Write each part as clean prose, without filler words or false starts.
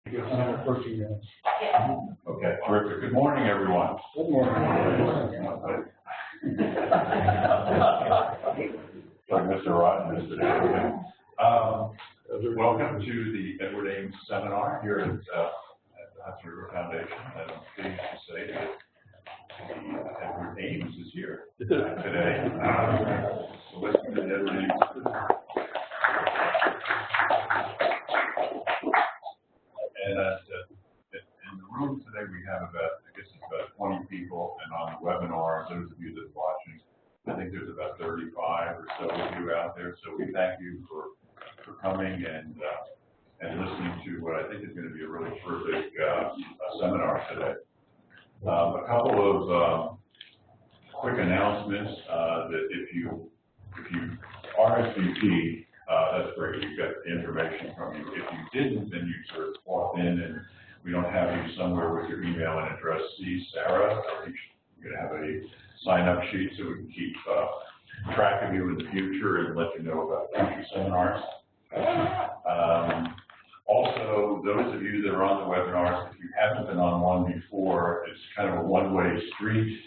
Okay, terrific. Good morning, everyone. Good morning. Like Mr. Rotten is today. Welcome to the Edward Ames seminar here at the Hudson River Foundation. And I'm pleased to say that Edward Ames is here today. So listen to Edward Ames. And in the room today, we have about, I guess it's about 20 people, and on the webinar, those of you that are watching, I think there's about 35 or so of you out there. So we thank you for coming and listening to what I think is going to be a really terrific seminar today. A couple of quick announcements that if you RSVP, that's great. You've got the information from you. If you didn't, then you sort of walked in and we don't have you somewhere with your email and address. See Sarah. I think you're going to have a sign-up sheet so we can keep track of you in the future and let you know about future seminars. Also, those of you that are on the webinars, if you haven't been on one before, it's kind of a one-way street.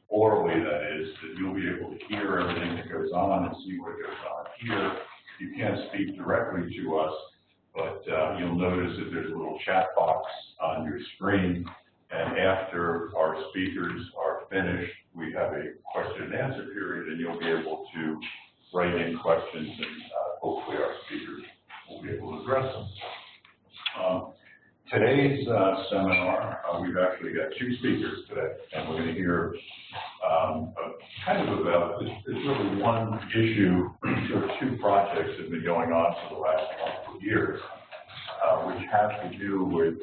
Orally, that is, that you'll be able to hear everything that goes on and see what goes on here. You can't speak directly to us, but you'll notice that there's a little chat box on your screen, and after our speakers are finished, we have a question and answer period, and you'll be able to write in questions, and hopefully our speakers will be able to address them. Today's seminar, we've actually got two speakers today, and we're going to hear kind of about, it's really one issue, or two projects that have been going on for the last couple of years, which have to do with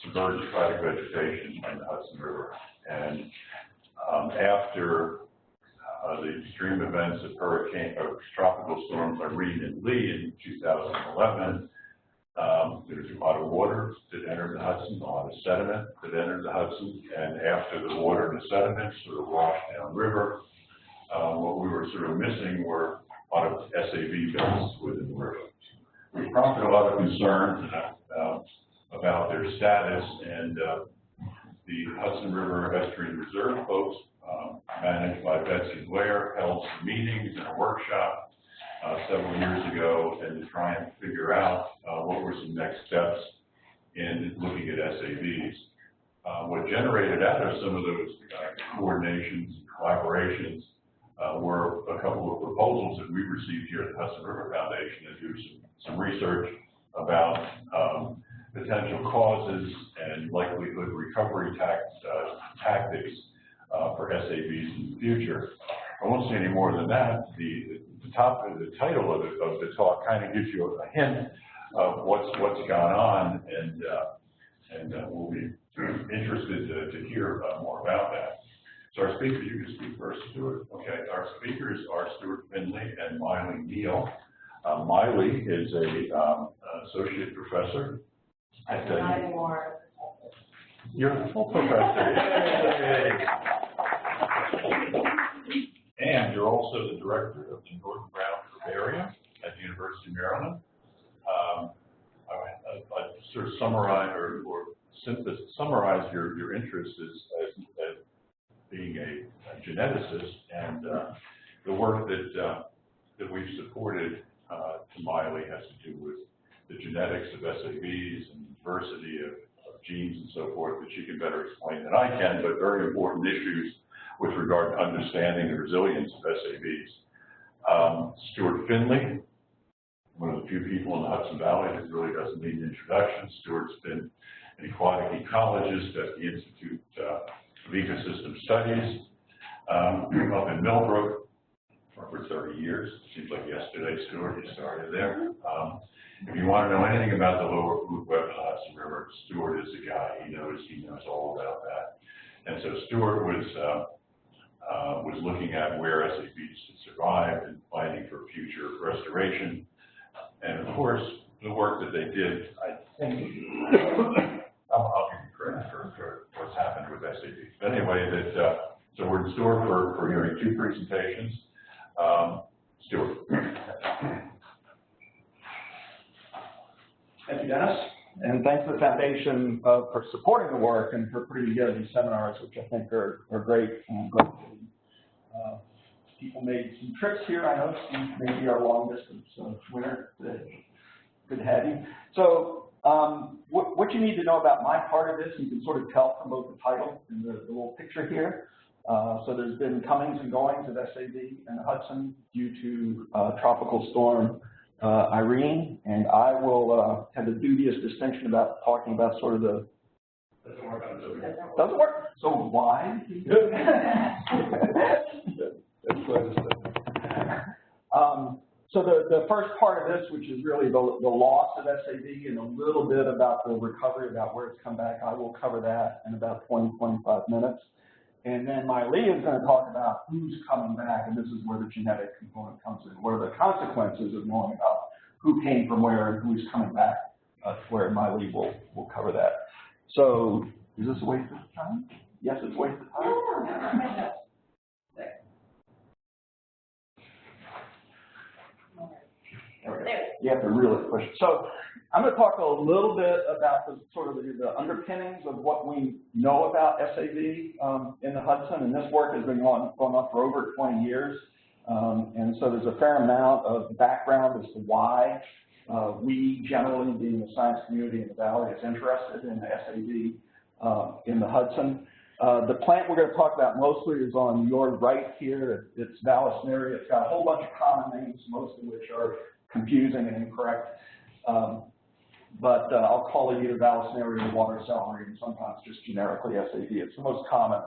submerged aquatic vegetation in the Hudson River. And after the extreme events of tropical storms Irene and Lee in 2011, there's a lot of water that entered the Hudson, a lot of sediment that entered the Hudson, and after the water and the sediment sort of washed downriver, what we were sort of missing were a lot of SAV beds within the river. We prompted a lot of concern about their status, and the Hudson River Estuarine Reserve folks, managed by Betsy Blair, held some meetings and a workshop several years ago and to try and figure out what were some next steps in looking at SAVs. What generated out of some of those coordinations and collaborations were a couple of proposals that we received here at the Hudson River Foundation to do some research about potential causes and likelihood recovery tactics for SAVs in the future. I won't say any more than that. The title of the talk kind of gives you a hint of what's gone on, and we'll be interested to hear more about that. So our speakers, you can speak first, Stuart. Okay, our speakers are Stuart Findlay and Neel. Maile is a associate professor at the. Not anymore. You're a full professor. Yay. And you're also the director of the Norton-Brown Herbarium at the University of Maryland. I sort of summarize or summarize your interest as being a geneticist, and the work that we've supported to Maile has to do with the genetics of SAVs and diversity of genes and so forth that she can better explain than I can, but very important issues with regard to understanding the resilience of SAVs. Stuart Findlay, one of the few people in the Hudson Valley that really doesn't need an introduction. Stuart's been an aquatic ecologist at the Institute of Ecosystem Studies up in Millbrook for 30 years. Seems like yesterday, Stuart, you started there. If you want to know anything about the lower food web of the Hudson River, Stuart is the guy. He knows all about that. And so Stuart was looking at where SAVs had survived and planning for future restoration. And of course, the work that they did, I think, I'll give you credit for what's happened with SAVs. But anyway, so we're in store for hearing two presentations. Stuart. Thank you, Dennis. And thanks to the Foundation for supporting the work and for putting together these seminars, which I think are great. People made some trips here. I know some maybe our long distance winner today. Good to have you. So what you need to know about my part of this, you can sort of tell from both the title and the little picture here. So there's been comings and goings of SAV and the Hudson due to Tropical Storm Irene, and I will have the dubious distinction about talking about sort of the... Doesn't work. So why? So the first part of this, which is really the loss of SAV and a little bit about the recovery, about where it's come back, I will cover that in about 25 minutes. And then Maile is going to talk about who's coming back, and this is where the genetic component comes in, where the consequences of knowing about who came from where and who's coming back to where Maile will cover that. So is this a waste of time? Yes, it's a waste of time. You have to really push it. So I'm going to talk a little bit about the sort of the underpinnings of what we know about SAV in the Hudson, and this work has been going on for over 20 years. And so there's a fair amount of background as to why we generally, being the science community in the Valley, is interested in the SAV in the Hudson. The plant we're going to talk about mostly is on your right here. It's Vallisneria. It's got a whole bunch of common names, most of which are confusing and incorrect. But I'll call it either Vallisneria or water celery, and sometimes just generically SAV. It's the most common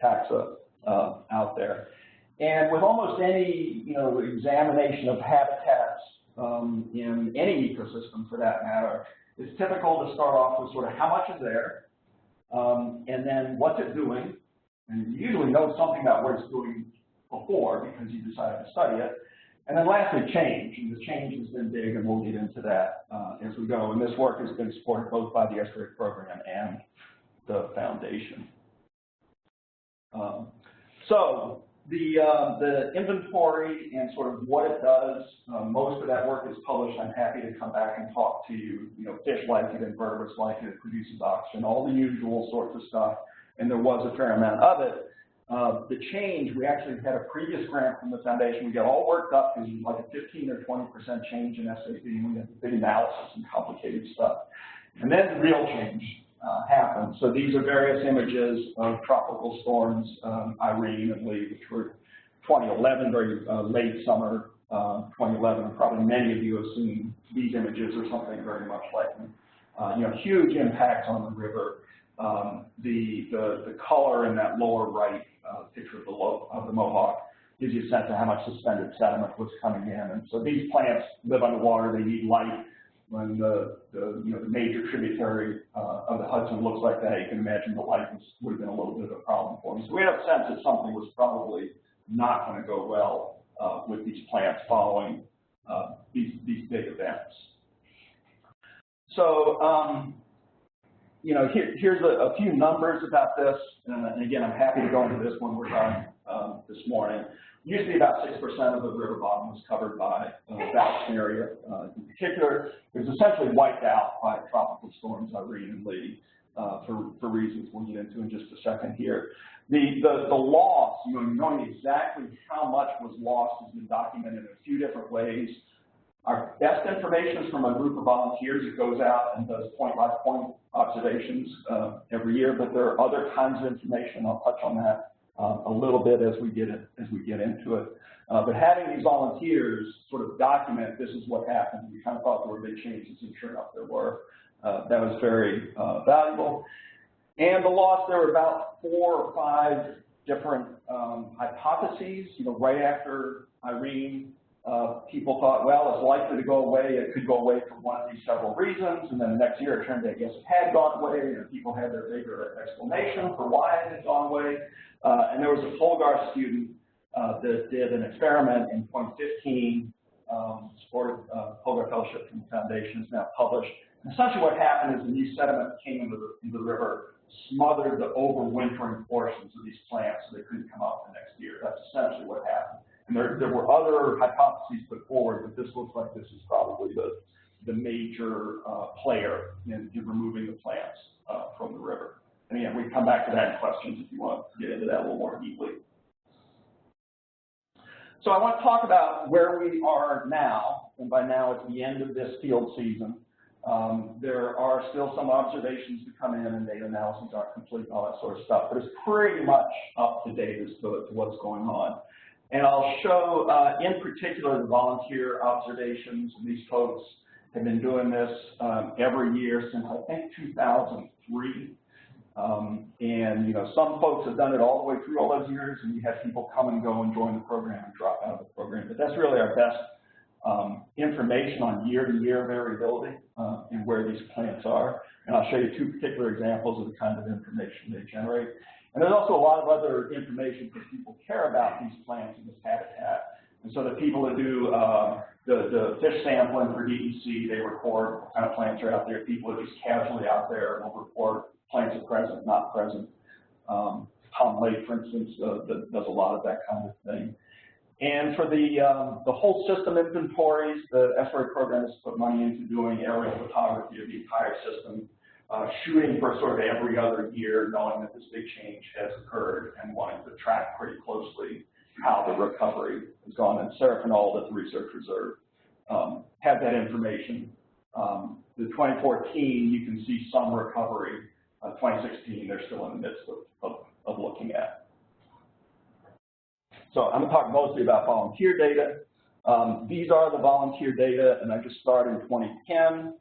taxa out there. And with almost any examination of habitats in any ecosystem, for that matter, it's typical to start off with sort of how much is there, and then what's it doing. And you usually know something about what it's doing before because you decided to study it. And then lastly, change. And the change has been big, and we'll get into that as we go. And this work has been supported both by the Estuary Program and the Foundation. So the inventory and sort of what it does, most of that work is published. I'm happy to come back and talk to you. Fish like it, invertebrates like it, it produces oxygen, all the usual sorts of stuff. And there was a fair amount of it. The change, we actually had a previous grant from the Foundation. We got all worked up because it was like a 15 or 20% change in SAV, and we had big analysis and complicated stuff. And then the real change happened. So these are various images of tropical storms, Irene and Lee, which were 2011, very late summer 2011. And probably many of you have seen these images or something very much like them. Huge impacts on the river. The color in that lower right picture of the Mohawk gives you a sense of how much suspended sediment was coming in. And so these plants live underwater. They need light. When the major tributary of the Hudson looks like that, you can imagine the light would have been a little bit of a problem for them. So we have a sense that something was probably not going to go well with these plants following these big events. So here's a few numbers about this, and again, I'm happy to go into this when we're done this morning. Usually about 6% of the river bottom was covered by Vallisneria. In particular, it was essentially wiped out by tropical storms Irene and Lee for reasons we'll get into in just a second here. The loss, knowing exactly how much was lost has been documented in a few different ways. Our best information is from a group of volunteers that goes out and does point-by-point observations every year, but there are other kinds of information. I'll touch on that a little bit as we get into it. But having these volunteers sort of document this is what happened, we kind of thought there were big changes, and sure enough there were. That was very valuable. And the loss, there were about 4 or 5 different hypotheses. Right after Irene, people thought, well, it's likely to go away. It could go away for one of these several reasons. And then the next year, it turned out, I guess, it had gone away. And people had their bigger explanation for why it had gone away. And there was a Polgar student that did an experiment in 2015, supported Polgar Fellowship from the Foundation, is now published. And essentially what happened is the new sediment came into the river, smothered the overwintering portions of these plants so they couldn't come up the next year. That's essentially what happened. And there were other hypotheses put forward, but this looks like this is probably the major major player in removing the plants from the river. And again, we can come back to that in questions if you want to get into that a little more deeply. So I want to talk about where we are now, and by now it's the end of this field season. There are still some observations to come in, and data analyses aren't complete, and all that sort of stuff, but it's pretty much up to date as to what's going on. And I'll show, in particular, the volunteer observations. And these folks have been doing this every year since, I think, 2003. And, you know, some folks have done it all the way through all those years, and we have people come and go and join the program and drop out of the program. But that's really our best information on year-to-year variability and where these plants are. And I'll show you two particular examples of the kind of information they generate. And there's also a lot of other information because people care about these plants and this habitat. And so the people that do the fish sampling for DEC, they record what kind of plants are out there. People are just casually out there and will report plants are present, not present. Tom Lake, for instance, does a lot of that kind of thing. And for the whole system inventories, the SRA program has put money into doing aerial photography of the entire system, shooting for sort of every other year, knowing that this big change has occurred and wanting to track pretty closely how the recovery has gone. And Seraphinol, that the research reserve, had that information. The 2014, you can see some recovery. 2016, they're still in the midst of looking at. So I'm going to talk mostly about volunteer data. These are the volunteer data, and I just started in 2010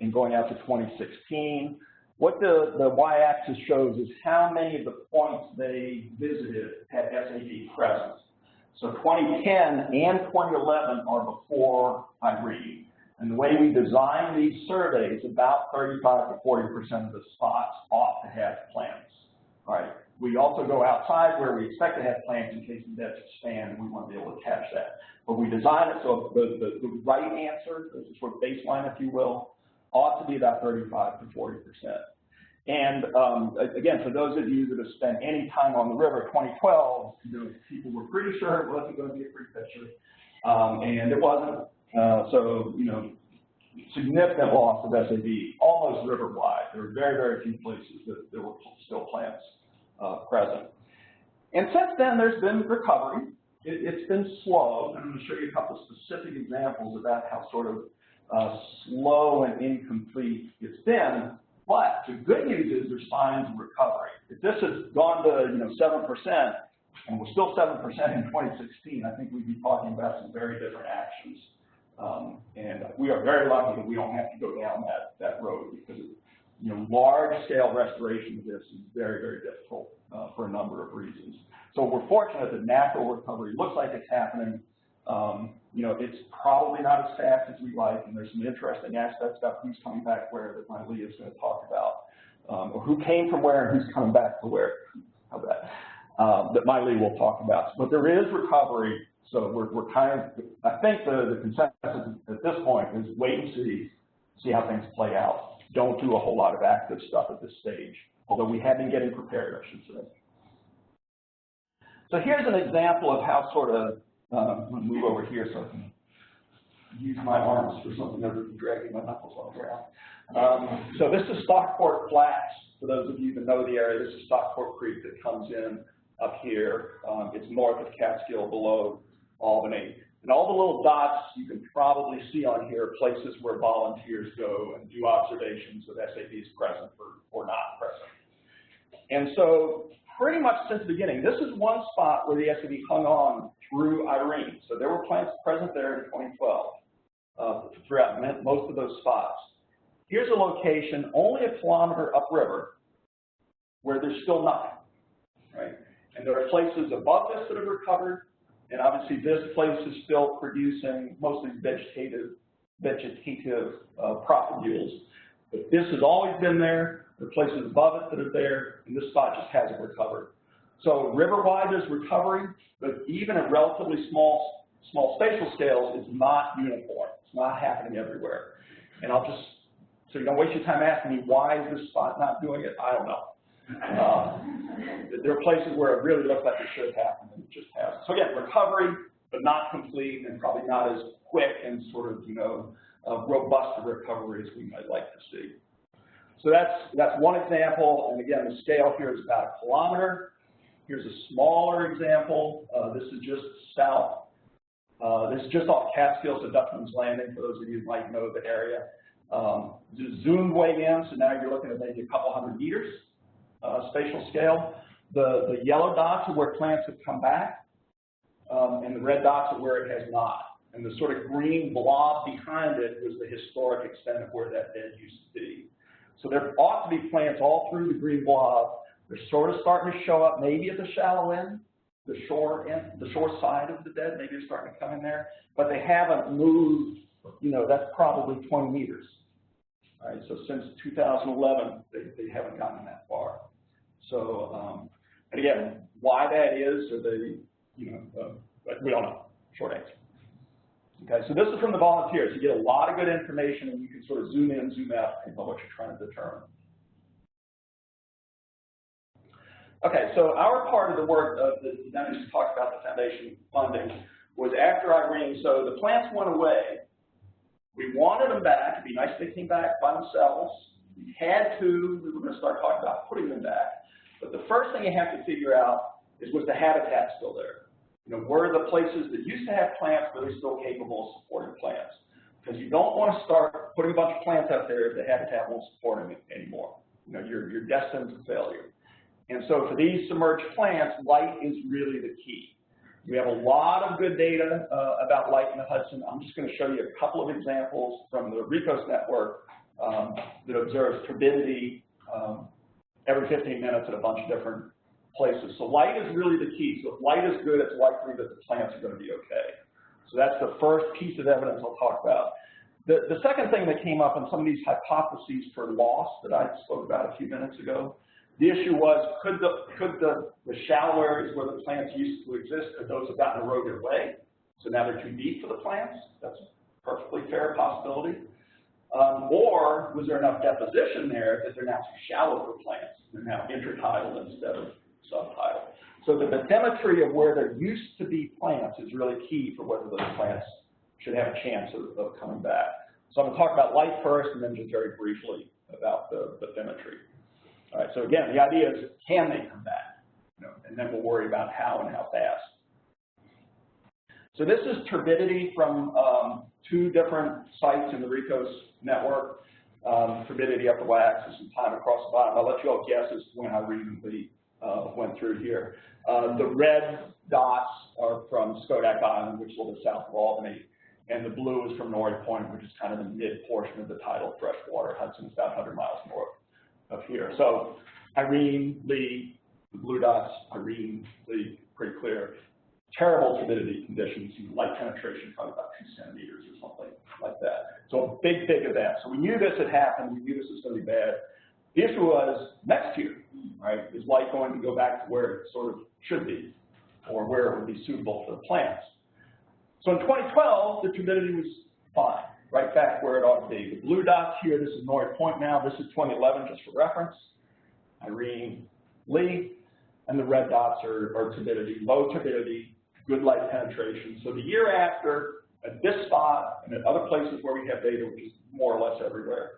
and going out to 2016. What the y-axis shows is how many of the points they visited had SAB present. So 2010 and 2011 are before Irene. And the way we design these surveys, about 35 to 40% of the spots ought to have plants. All right. We also go outside where we expect to have plants in case the beds expand, and we want to be able to catch that. But we design it so the right answer, this is sort of baseline, if you will, ought to be about 35 to 40%. And again, for those of you that have spent any time on the river, 2012, you know, people were pretty sure it wasn't going to be a free picture, and it wasn't. So, you know, significant loss of SAB, almost river-wide. There were very, very few places that there were still plants present. And since then, there's been recovery. It's been slow. I'm going to show you a couple of specific examples about how sort of slow and incomplete it's been. But the good news is there's signs of recovery. If this has gone to, you know, 7%, and we're still 7% in 2016, I think we'd be talking about some very different actions. And we are very lucky that we don't have to go down that road because, you know, large-scale restoration of this is very, very difficult for a number of reasons. So we're fortunate that natural recovery looks like it's happening. You know, it's probably not as fast as we like, and there's some interesting aspects about who's coming back where that Maile is going to talk about, or who came from where and who's coming back to where. How about that Maile will talk about. But there is recovery. So we're kind of, I think the consensus at this point is wait and see how things play out. Don't do a whole lot of active stuff at this stage, although we have been getting prepared, I should say. So here's an example of how sort of, I'm going to move over here so I can use my arms for something other than dragging my knuckles on the ground. So this is Stockport Flats. For those of you that know the area, this is Stockport Creek that comes in up here. It's north of Catskill, below Albany. And all the little dots you can probably see on here are places where volunteers go and do observations of SABs present or not present. And so pretty much since the beginning, this is one spot where the SAB hung on through Irene. So there were plants present there in 2012 throughout most of those spots. Here's a location only a kilometer upriver where there's still nothing, right? And there are places above this that have recovered. And obviously, this place is still producing mostly vegetative propagules. But this has always been there. There are places above it that are there, and this spot just hasn't recovered. So river-wide, there's recovery, but even at relatively small spatial scales, it's not uniform. It's not happening everywhere. And I'll just, so you don't waste your time asking me why is this spot not doing it, I don't know. There are places where it really looks like it should happen, and it just hasn't. So again, recovery, but not complete, and probably not as quick and sort of, you know, robust a recovery as we might like to see. So that's one example, and again, the scale here is about 1 kilometer. Here's a smaller example. This is just south. This is just off Catskills to Dutchman's Landing, for those of you who might know the area. Zoomed way in, so now you're looking at maybe a couple hundred meters spatial scale. The yellow dots are where plants have come back, and the red dots are where it has not. And the sort of green blob behind it was the historic extent of where that bed used to be. So there ought to be plants all through the green blob. They're sort of starting to show up maybe at the shallow end, the shore side of the bed, maybe they're starting to come in there, but they haven't moved, that's probably 20 meters. All right, so since 2011, they haven't gotten that far. So, and again, why that is, or we don't know, short answer. Okay, so this is from the volunteers. You get a lot of good information, and you can sort of zoom in, zoom out, depending on what you're trying to determine. Okay, so our part of the work that I just talked about, the foundation funding, was after Irene. So the plants went away. We wanted them back. It'd be nice if they came back by themselves. We had to. We were going to start talking about putting them back. But the first thing you have to figure out is, was the habitat still there? Were the places that used to have plants, were they still capable of supporting plants? Because you don't want to start putting a bunch of plants out there if the habitat won't support them anymore. You're destined to failure. And so for these submerged plants, light is really the key. We have a lot of good data about light in the Hudson. I'm just going to show you a couple of examples from the RECOAST network that observes turbidity every 15 minutes at a bunch of different places. So light is really the key. So if light is good, it's likely that the plants are going to be okay. So that's the first piece of evidence I'll talk about. The second thing that came up in some of these hypotheses for loss that I spoke about a few minutes ago, the issue was, could the shallow areas where the plants used to exist, could those have gotten eroded away? So now they're too deep for the plants? That's a perfectly fair possibility. Or was there enough deposition there that they're now too shallow for plants? They're now intertidal instead of subtidal. So the bathymetry of where there used to be plants is really key for whether those plants should have a chance of coming back. So I'm going to talk about light first, and then just very briefly about the bathymetry. All right, so again, the idea is, can they come back? And then we'll worry about how and how fast. So this is turbidity from 2 different sites in the RECOAST network. Turbidity up the y-axis and time across the bottom. I'll let you all guess as to when I reasonably went through here. The red dots are from Skodak Island, which is a little bit south of Albany, and the blue is from North Point, which is kind of the mid-portion of the tidal freshwater. Hudson is about 100 miles north of here. So Irene, Lee, the blue dots, Irene, Lee, pretty clear. Terrible turbidity conditions, light penetration probably about 2 centimeters or something like that. So a big, big event. So we knew this had happened. We knew this was going to be bad. The issue was next year, right? Is light going to go back to where it sort of should be, or where it would be suitable for the plants? So in 2012, the turbidity was fine, right back where it ought to be. The blue dots here, this is North Point now. This is 2011, just for reference. Irene, Lee, and the red dots are turbidity, low turbidity, good light penetration. So the year after, at this spot and at other places where we have data, which is more or less everywhere,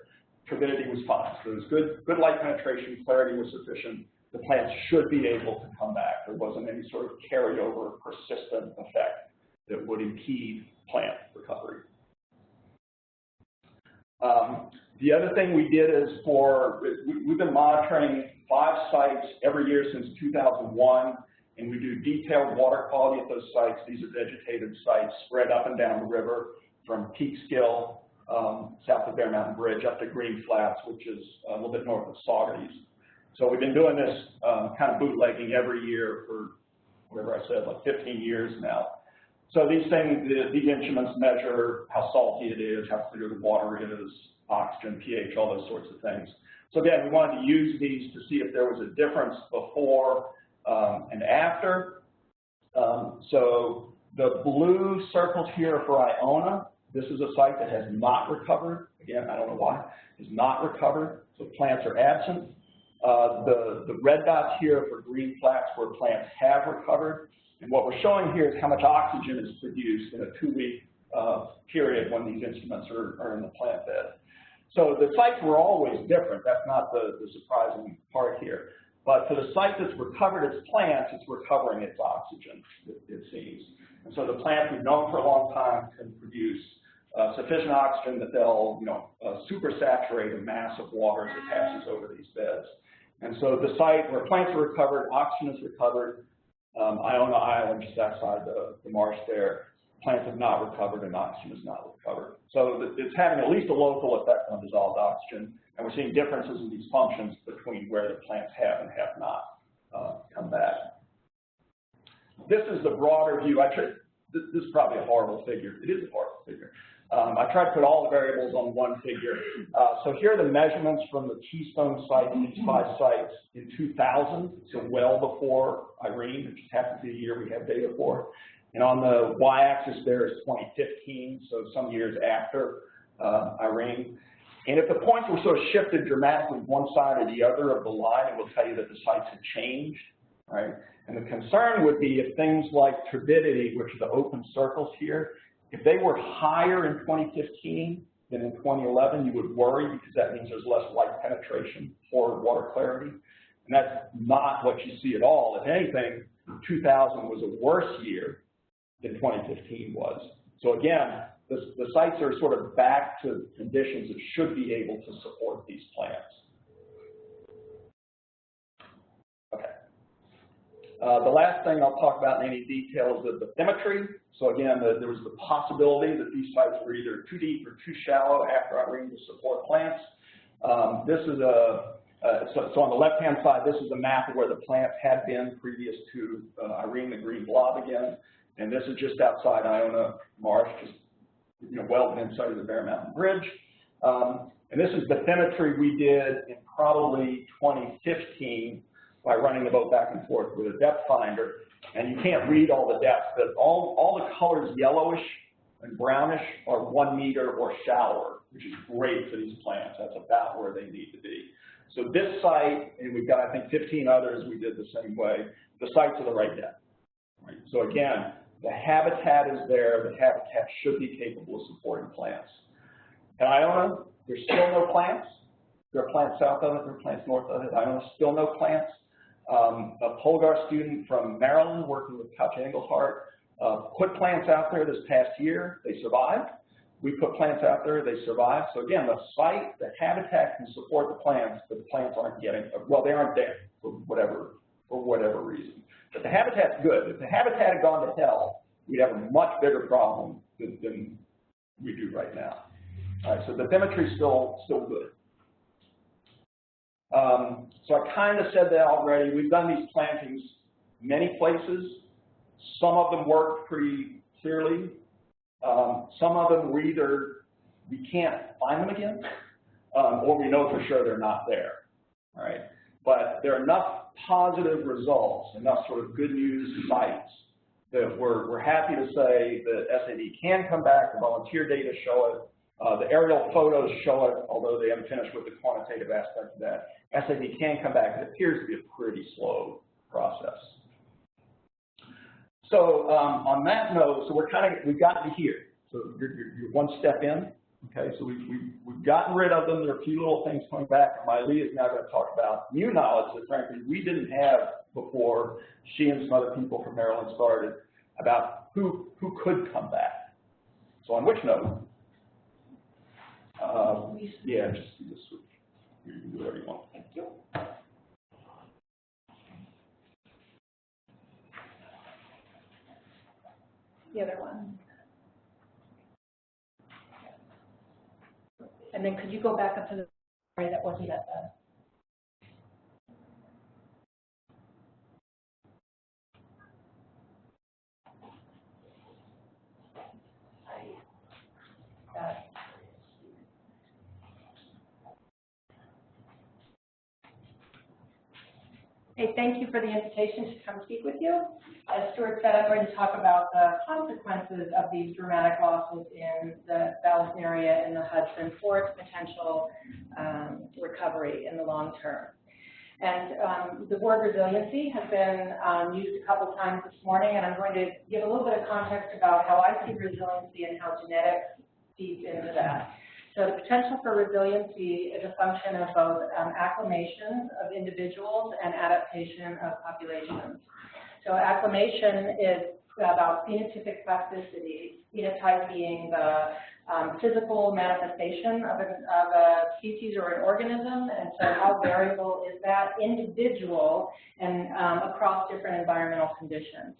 turbidity was fine. So it was good light penetration, clarity was sufficient. The plants should be able to come back. There wasn't any sort of carryover persistent effect that would impede plant recovery. The other thing we did is we've been monitoring 5 sites every year since 2001, and we do detailed water quality at those sites. These are vegetated sites spread up and down the river from Peekskill, south of Bear Mountain Bridge, up to Green Flats, which is a little bit north of Saugerties. So we've been doing this kind of bootlegging every year for, whatever I said, like 15 years now. So these things, these instruments measure how salty it is, how clear the water is, oxygen, pH, all those sorts of things. So again, we wanted to use these to see if there was a difference before and after. So the blue circles here for Iona, this is a site that has not recovered. Again, I don't know why, has not recovered, so plants are absent. The red dots here for Green Flats where plants have recovered. And what we're showing here is how much oxygen is produced in a 2-week period when these instruments are in the plant bed. So the sites were always different. That's not the surprising part here. But for the site that's recovered its plants, it's recovering its oxygen, it seems. And so the plants we've known for a long time can produce sufficient oxygen that they'll, supersaturate a mass of water as it passes over these beds. And so the site where plants are recovered, oxygen is recovered. Iona Island, just outside the marsh there, plants have not recovered and oxygen is not recovered. So it's having at least a local effect on dissolved oxygen, and we're seeing differences in these functions between where the plants have and have not come back. This is the broader view. This is probably a horrible figure. It is a horrible figure. I tried to put all the variables on one figure. So here are the measurements from the Keystone site, these 5 sites in 2000, so well before Irene, which happens to be the year we have data for. And on the y-axis there is 2015, so some years after Irene. And if the points were sort of shifted dramatically one side or the other of the line, it will tell you that the sites had changed, right? And the concern would be if things like turbidity, which are the open circles here, if they were higher in 2015 than in 2011, you would worry because that means there's less light penetration for water clarity. And that's not what you see at all. If anything, 2000 was a worse year than 2015 was. So again, the sites are sort of back to conditions that should be able to support these plants. Okay. The last thing I'll talk about in any detail is the bathymetry. So again, there was the possibility that these sites were either too deep or too shallow after Irene to support plants. This is so on the left-hand side, this is a map of where the plants had been previous to Irene, the green blob again. And this is just outside Iona Marsh, just well within sight of the Bear Mountain Bridge. And this is bathymetry we did in probably 2015 by running the boat back and forth with a depth finder. And you can't read all the depth, but all the colors yellowish and brownish are 1 meter or shallower, which is great for these plants. That's about where they need to be. So this site, and we've got I think 15 others we did the same way, the sites are the right depth. Right? So again, the habitat is there. The habitat should be capable of supporting plants. At Iona, there's still no plants. There are plants south of it. There are plants north of it. Iona, still no plants. A Polgar student from Maryland working with Couch Engelhardt put plants out there this past year. They survived. We put plants out there. They survived. So again, the site, the habitat can support the plants, but the plants aren't getting, well, they aren't there for whatever reason. But the habitat's good. If the habitat had gone to hell, we'd have a much bigger problem than we do right now. All right, so the bathymetry is still good. So I kind of said that already. We've done these plantings many places. Some of them worked pretty clearly. Some of them we can't find them again, or we know for sure they're not there. All right, but there are enough positive results, enough sort of good news sites that we're happy to say that SAD can come back. The volunteer data show it. The aerial photos show it, although they haven't finished with the quantitative aspect of that. SAD can come back. It appears to be a pretty slow process. So on that note, so we've gotten to here. So you're one step in. Okay, so we've gotten rid of them. There are a few little things coming back. Maile is now going to talk about new knowledge that frankly we didn't have before she and some other people from Maryland started about who could come back. So on which note? Yeah, just switch. You can do whatever you want. Thank you. The other one. And then could you go back up to the area that wasn't at the Hey, thank you for the invitation to come speak with you. As Stuart said, I'm going to talk about the consequences of these dramatic losses in the Ballast area in the Hudson for its potential recovery in the long term. And the word resiliency has been used a couple times this morning, and I'm going to give a little bit of context about how I see resiliency and how genetics feeds into that. So the potential for resiliency is a function of both acclimation of individuals and adaptation of populations. So acclimation is about phenotypic plasticity, phenotype being the physical manifestation of a species or an organism, and so how variable is that individual and across different environmental conditions.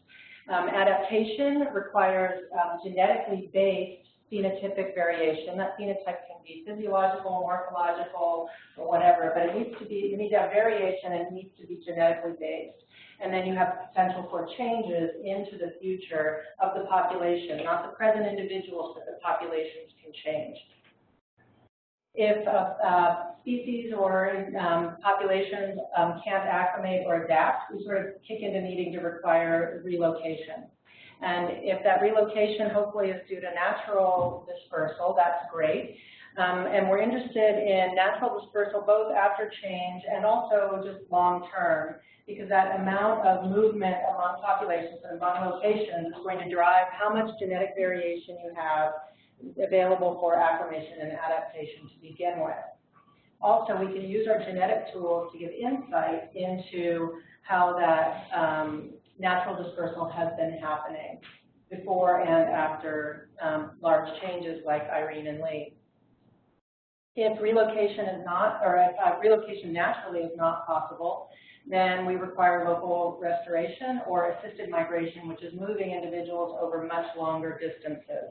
Adaptation requires genetically based phenotypic variation. That phenotype can be physiological, morphological, or whatever, but it needs to be, you need to have variation and it needs to be genetically based. And then you have potential for changes into the future of the population, not the present individuals, but the populations can change. If species or populations can't acclimate or adapt, we sort of kick into needing to require relocation. And if that relocation hopefully is due to natural dispersal, that's great. And we're interested in natural dispersal both after change and also just long term, because that amount of movement among populations and among locations is going to drive how much genetic variation you have available for acclimation and adaptation to begin with. Also, we can use our genetic tools to give insight into how that natural dispersal has been happening before and after large changes like Irene and Lee. If relocation is not, or if relocation naturally is not possible, then we require local restoration or assisted migration, which is moving individuals over much longer distances.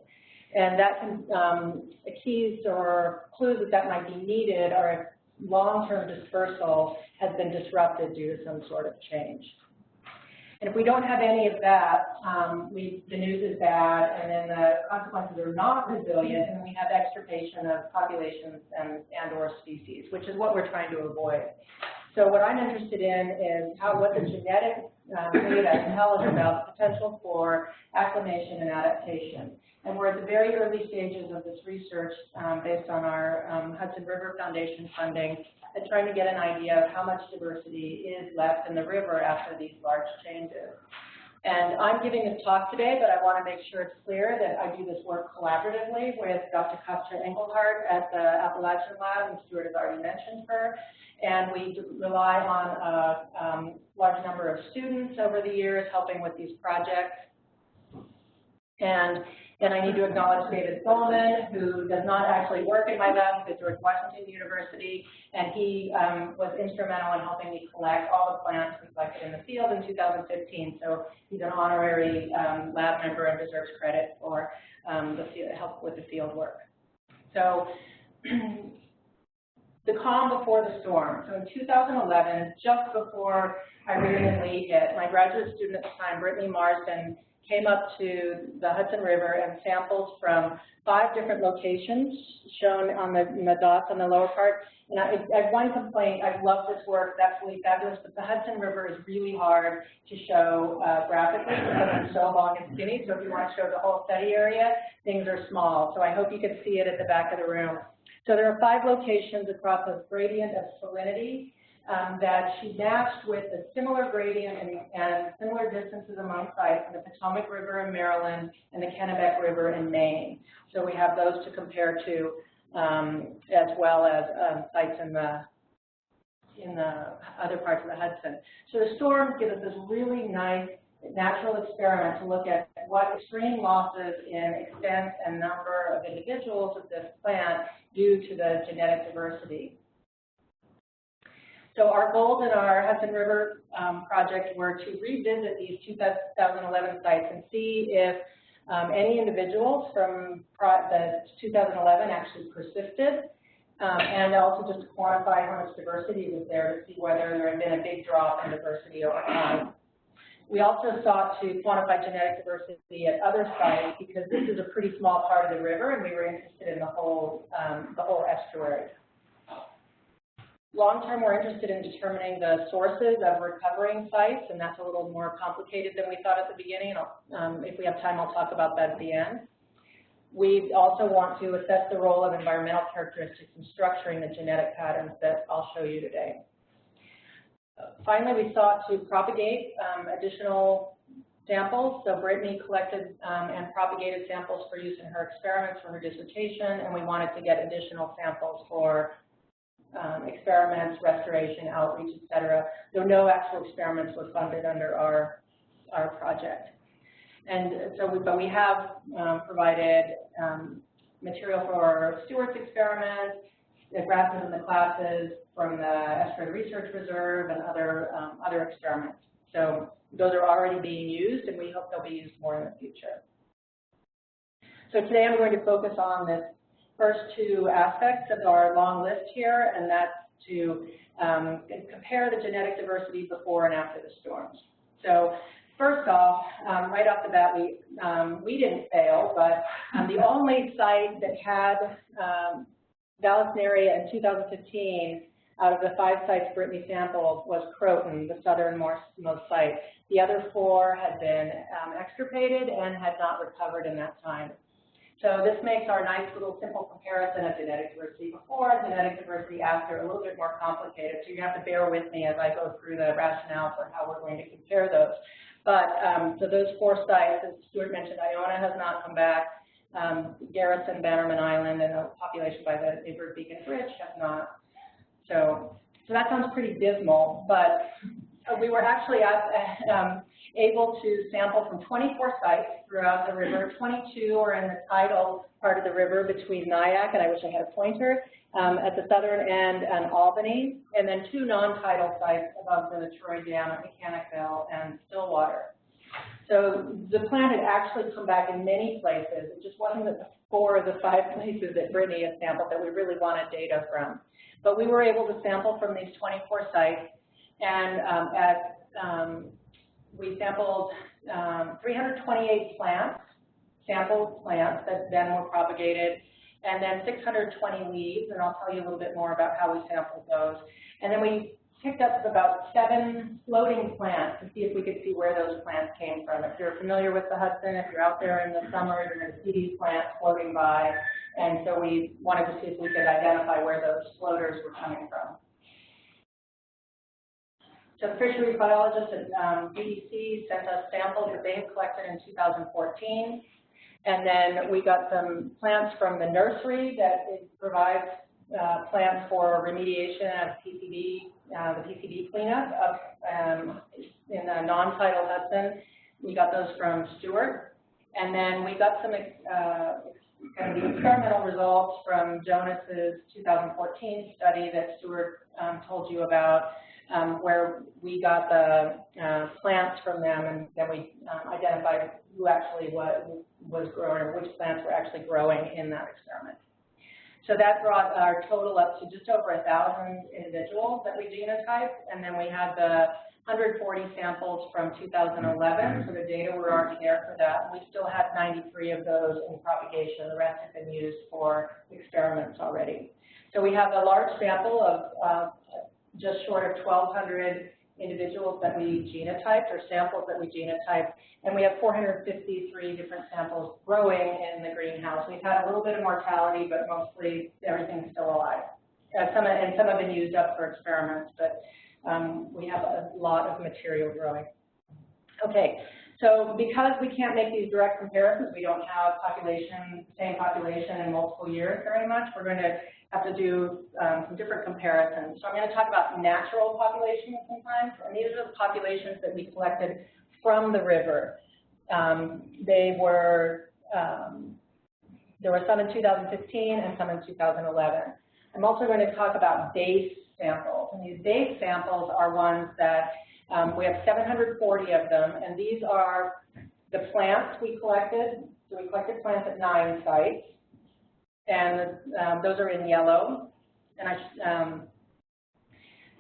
And that can, keys or clues that might be needed are if long-term dispersal has been disrupted due to some sort of change. And if we don't have any of that, the news is bad, and then the consequences are not resilient, and we have extirpation of populations and or species, which is what we're trying to avoid. So what I'm interested in is what the genetic data tell us about the potential for acclimation and adaptation. And we're at the very early stages of this research based on our Hudson River Foundation funding, and trying to get an idea of how much diversity is left in the river after these large changes. And I'm giving this talk today, but I want to make sure it's clear that I do this work collaboratively with Dr. Kostya Engelhardt at the Appalachian Lab, and Stuart has already mentioned her. And we rely on a large number of students over the years helping with these projects. And then I need to acknowledge David Solomon, who does not actually work in my lab at George Washington University, and he was instrumental in helping me collect all the plants we collected in the field in 2015. So he's an honorary lab member and deserves credit for help with the field work. So the calm before the storm. So in 2011, just before Irene and Lee hit, my graduate student at the time, Brittany Marsden, came up to the Hudson River and sampled from 5 different locations shown on the dots on the lower part. And I have one complaint. I love this work. It's absolutely fabulous. But the Hudson River is really hard to show graphically because it's so long and skinny. So if you want to show the whole study area, things are small. So I hope you can see it at the back of the room. So there are 5 locations across a gradient of salinity that she matched with a similar gradient and similar distances among sites in the Potomac River in Maryland and the Kennebec River in Maine. So we have those to compare to, as well as sites in the other parts of the Hudson. So the storms give us this really nice natural experiment to look at what extreme losses in extent and number of individuals of this plant due to the genetic diversity. So our goals in our Hudson River project were to revisit these 2011 sites and see if any individuals from the 2011 actually persisted, and also just to quantify how much diversity was there to see whether there had been a big drop in diversity over time. We also sought to quantify genetic diversity at other sites because this is a pretty small part of the river, and we were interested in the whole estuary. Long-term, we're interested in determining the sources of recovering sites, and that's a little more complicated than we thought at the beginning. If we have time, I'll talk about that at the end. We also want to assess the role of environmental characteristics in structuring the genetic patterns that I'll show you today. Finally, we sought to propagate additional samples. So Brittany collected and propagated samples for use in her experiments for her dissertation, and we wanted to get additional samples for experiments, restoration, outreach, et cetera. Though no actual experiments were funded under our project. And so but we have provided material for Stuart's experiments, the grasses and the classes from the Estuary Research Reserve, and other experiments. So those are already being used, and we hope they'll be used more in the future. So today I'm going to focus on the first two aspects of our long list here, and that's to compare the genetic diversity before and after the storms. So first off, right off the bat, we didn't fail, but the only site that had Vallisneria in 2015 out of the 5 sites Brittany sampled was Croton, the southernmost site. The other 4 had been extirpated and had not recovered in that time. So this makes our nice little simple comparison of genetic diversity before and genetic diversity after a little bit more complicated. So you have to bear with me as I go through the rationale for how we're going to compare those. But so those 4 sites, as Stuart mentioned, Iona has not come back. Garrison, Bannerman Island, and a population by the neighbor Beacon Bridge have not. So that sounds pretty dismal, but we were actually able to sample from 24 sites throughout the river. 22 are in the tidal part of the river between Nyack, and I wish I had a pointer, at the southern end and Albany, and then 2 non-tidal sites above the Troy Dam at Mechanicville and Stillwater. So the plant had actually come back in many places. It just wasn't at the 4 of the 5 places that Brittany had sampled that we really wanted data from. But we were able to sample from these 24 sites, and we sampled 328 plants, sampled plants that then were propagated, and then 620 leaves, and I'll tell you a little bit more about how we sampled those. And then we picked up about 7 floating plants to see if we could see where those plants came from. If you're familiar with the Hudson, if you're out there in the summer, you're going to see these plants floating by. And so we wanted to see if we could identify where those floaters were coming from. So fisheries biologists at BDC sent us samples that they had collected in 2014. And then we got some plants from the nursery that provides plants for remediation of PCB, the PCB cleanup up in the non-tidal Hudson. We got those from Stuart. And then we got some kind of the experimental results from Jonas's 2014 study that Stuart told you about, where we got the plants from them, and then we identified who actually was growing, or which plants were actually growing in that experiment. So that brought our total up to just over 1,000 individuals that we genotyped, and then we had the 140 samples from 2011, so the data were already there for that. We still had 93 of those in propagation. The rest have been used for experiments already. So we have a large sample of just short of 1,200 individuals that we genotyped, or samples that we genotyped, and we have 453 different samples growing in the greenhouse. We've had a little bit of mortality, but mostly everything's still alive. Some have been used up for experiments, but we have a lot of material growing. Okay, so because we can't make these direct comparisons, we don't have same population in multiple years very much, we're going to have to do some different comparisons. So I'm going to talk about natural populations sometimes, and these are the populations that we collected from the river. There were some in 2015 and some in 2011. I'm also going to talk about base samples, and these base samples are ones that we have 740 of them, and these are the plants we collected. So we collected plants at 9 sites, and those are in yellow. And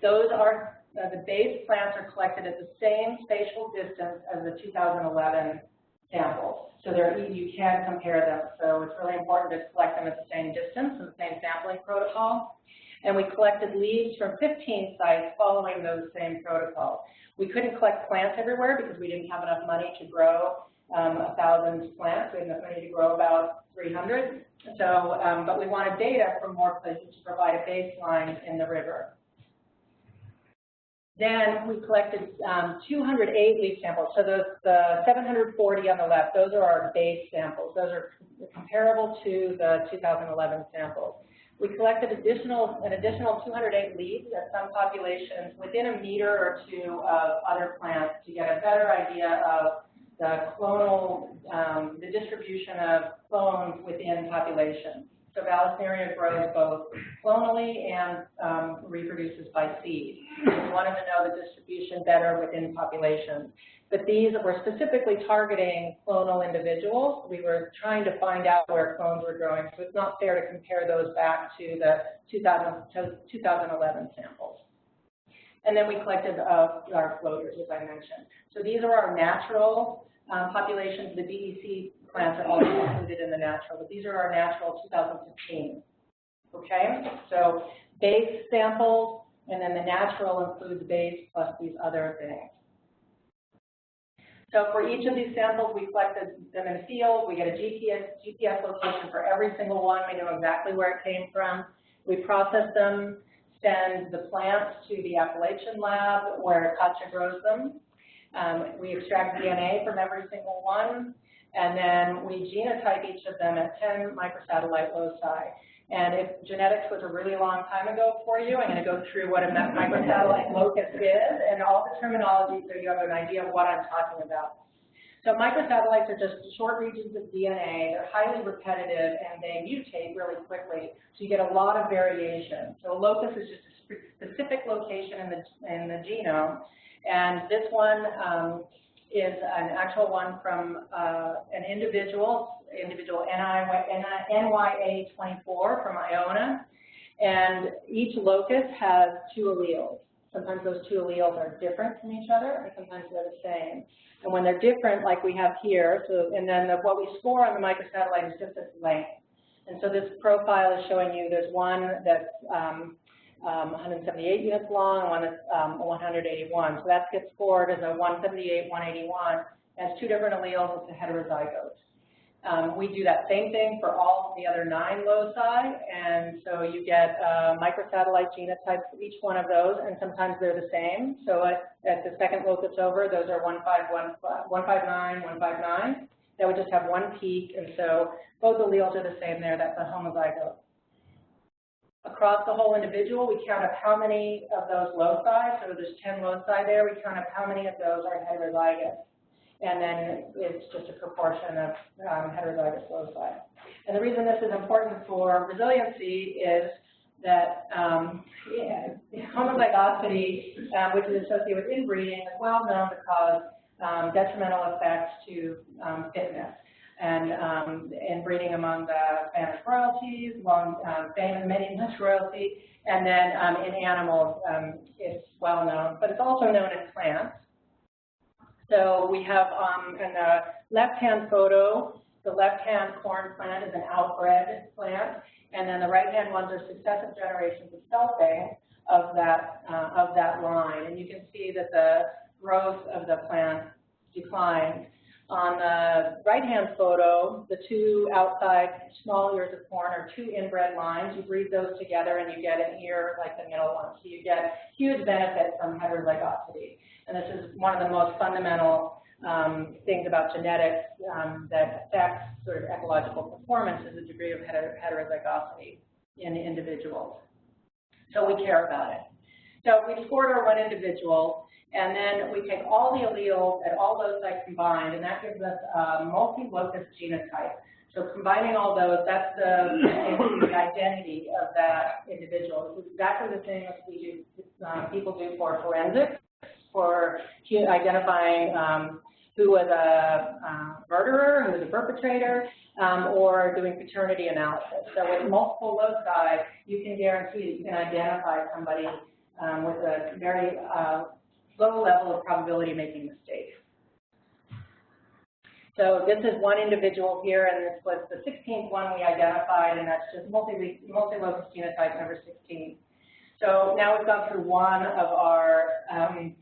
those are the base plants are collected at the same spatial distance as the 2011 samples. So you can compare them. So it's really important to collect them at the same distance and the same sampling protocol. And we collected leaves from 15 sites following those same protocols. We couldn't collect plants everywhere because we didn't have enough money to grow 1,000 plants. We had enough money to grow about 300. So, but we wanted data from more places to provide a baseline in the river. Then we collected 208 leaf samples. So the 740 on the left, those are our base samples. Those are comparable to the 2011 samples. We collected an additional 208 leaves at some populations within a meter or two of other plants to get a better idea of the clonal, the distribution of clones within populations. So Vallisneria grows both clonally and reproduces by seed. We wanted to know the distribution better within populations. But these were specifically targeting clonal individuals. We were trying to find out where clones were growing, so it's not fair to compare those back to the 2011 samples. And then we collected our floaters, as I mentioned. So these are our natural populations. The DEC plants are also included in the natural, but these are our natural 2015. Okay, so base samples, and then the natural includes base plus these other things. So for each of these samples, we collected them in a field. We get a GPS location for every single one. We know exactly where it came from. We process them, send the plants to the Appalachian lab where Katja grows them. We extract DNA from every single one, and then we genotype each of them at 10 microsatellite loci. And if genetics was a really long time ago for you, I'm going to go through what a microsatellite locus is and all the terminology so you have an idea of what I'm talking about. So microsatellites are just short regions of DNA. They're highly repetitive, and they mutate really quickly, so you get a lot of variation. So a locus is just a specific location in the genome, and this one is an actual one from an individual NYA24 from Iona, and each locus has 2 alleles. Sometimes those 2 alleles are different from each other, and sometimes they're the same. And when they're different, like we have here, so and then what we score on the microsatellite is just its length. And so this profile is showing you there's one that's 178 units long and one that's 181. So that gets scored as a 178, 181. It has 2 different alleles. It's a heterozygote. We do that same thing for all the other 9 loci, and so you get microsatellite genotypes for each one of those, and sometimes they're the same. So at the second locus over, those are 159, 159. That would just have 1 peak, and so both alleles are the same there. That's a homozygote. Across the whole individual, we count up how many of those loci, so there's 10 loci there, we count up how many of those are heterozygous. And then it's just a proportion of heterozygous loci. And the reason this is important for resiliency is that homozygosity, which is associated with inbreeding, is well known to cause detrimental effects to fitness. And inbreeding among the Spanish royalties, among many English royalty, and then in animals, it's well known, but it's also known in plants. So we have in the left-hand photo, the left-hand corn plant is an outbred plant, and then the right-hand ones are successive generations of selfing of that line. And you can see that the growth of the plant declines. On the right-hand photo, the 2 outside small ears of corn are 2 inbred lines. You breed those together and you get an ear like the middle one. So you get huge benefit from heterozygosity. And this is one of the most fundamental things about genetics that affects sort of ecological performance is the degree of heterozygosity in individuals. So we care about it. So we scored our 1 individual, and then we take all the alleles at all loci combined, and that gives us a multi-locus genotype. So combining all those, that's the identity of that individual. It's exactly the same as we do, people do for forensics, for identifying who was a murderer, who was a perpetrator, or doing paternity analysis. So with multiple loci, you can guarantee that you can identify somebody with a very low level of probability of making mistakes. So this is 1 individual here, and this was the 16th one we identified, and that's just multi-locus genotype number 16. So now we've gone through one of our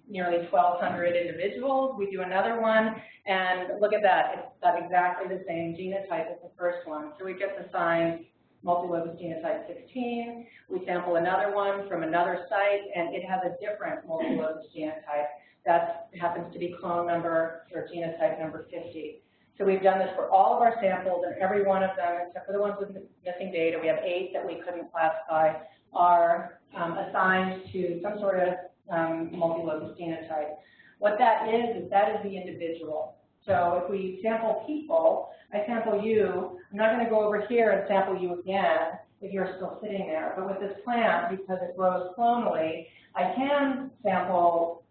nearly 1,200 individuals. We do another one, and look at that. It's got exactly the same genotype as the first one. So we get the signs multilocus genotype 16. We sample another one from another site, and it has a different multilocus genotype. That happens to be clone number or genotype number 50. So we've done this for all of our samples, and every one of them, except for the ones with missing data, we have 8 that we couldn't classify, are assigned to some sort of multilocus genotype. What that is the individual. So if we sample people, I sample you, I'm not going to go over here and sample you again if you're still sitting there. But with this plant, because it grows clonally, I can sample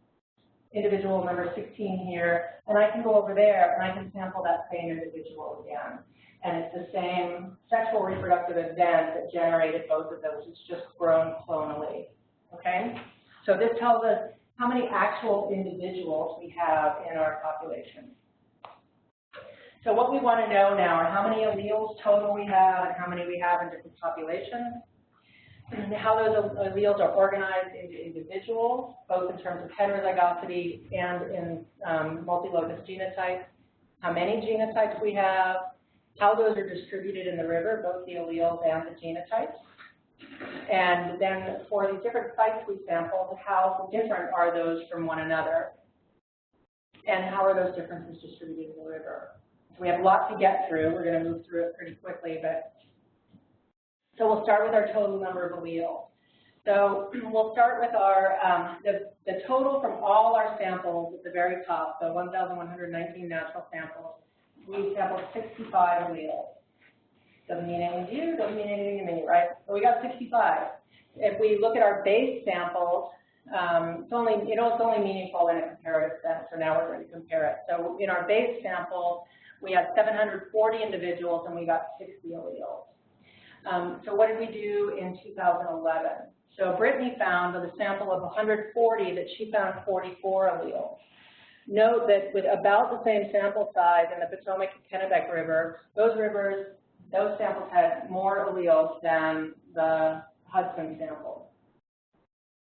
individual number 16 here, and I can go over there and I can sample that same individual again. And it's the same sexual reproductive event that generated both of those. It's just grown clonally. Okay? So this tells us how many actual individuals we have in our population. So what we want to know now are how many alleles total we have and how many we have in different populations, and how those alleles are organized into individuals, both in terms of heterozygosity and in multilocus genotypes, how many genotypes we have, how those are distributed in the river, both the alleles and the genotypes. And then for these different sites we sampled, how different are those from one another? And how are those differences distributed in the river? So we have a lot to get through. We're going to move through it pretty quickly, but so we'll start with our total number of alleles. So we'll start with our the total from all our samples at the very top, so 1,119 natural samples. We sampled 65 alleles. Doesn't mean anything to you, doesn't mean anything to me, right? So we got 65. If we look at our base samples, it's only meaningful in a comparative sense, so now we're going to compare it. So in our base sample, we had 740 individuals and we got 60 alleles. So what did we do in 2011? So Brittany found with a sample of 140 that she found 44 alleles. Note that with about the same sample size in the Potomac and Kennebec River, those samples had more alleles than the Hudson sample.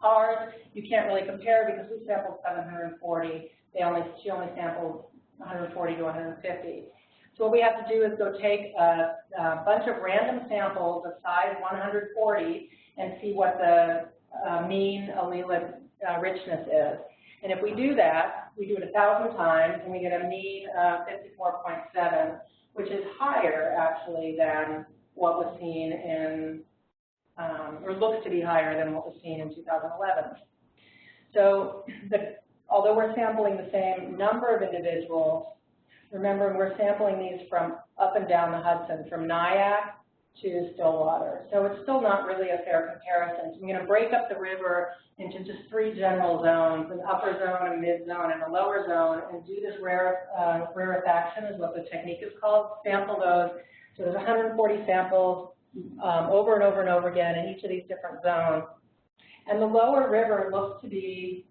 Ours, you can't really compare because we sampled 740. She only sampled 140 to 150. So what we have to do is go take a bunch of random samples of size 140 and see what the mean allelic richness is. And if we do that, we do it 1,000 times, and we get a mean of 54.7, which is higher, actually, than what was seen in, or looks to be higher than what was seen in 2011. So although we're sampling the same number of individuals, remember we're sampling these from up and down the Hudson, from Nyack to Stillwater. So it's still not really a fair comparison. So I'm going to break up the river into just 3 general zones, an upper zone, a mid zone, and a lower zone, and do this rarefaction is what the technique is called. Sample those. So there's 140 samples over and over and over again in each of these different zones. And the lower river looks to be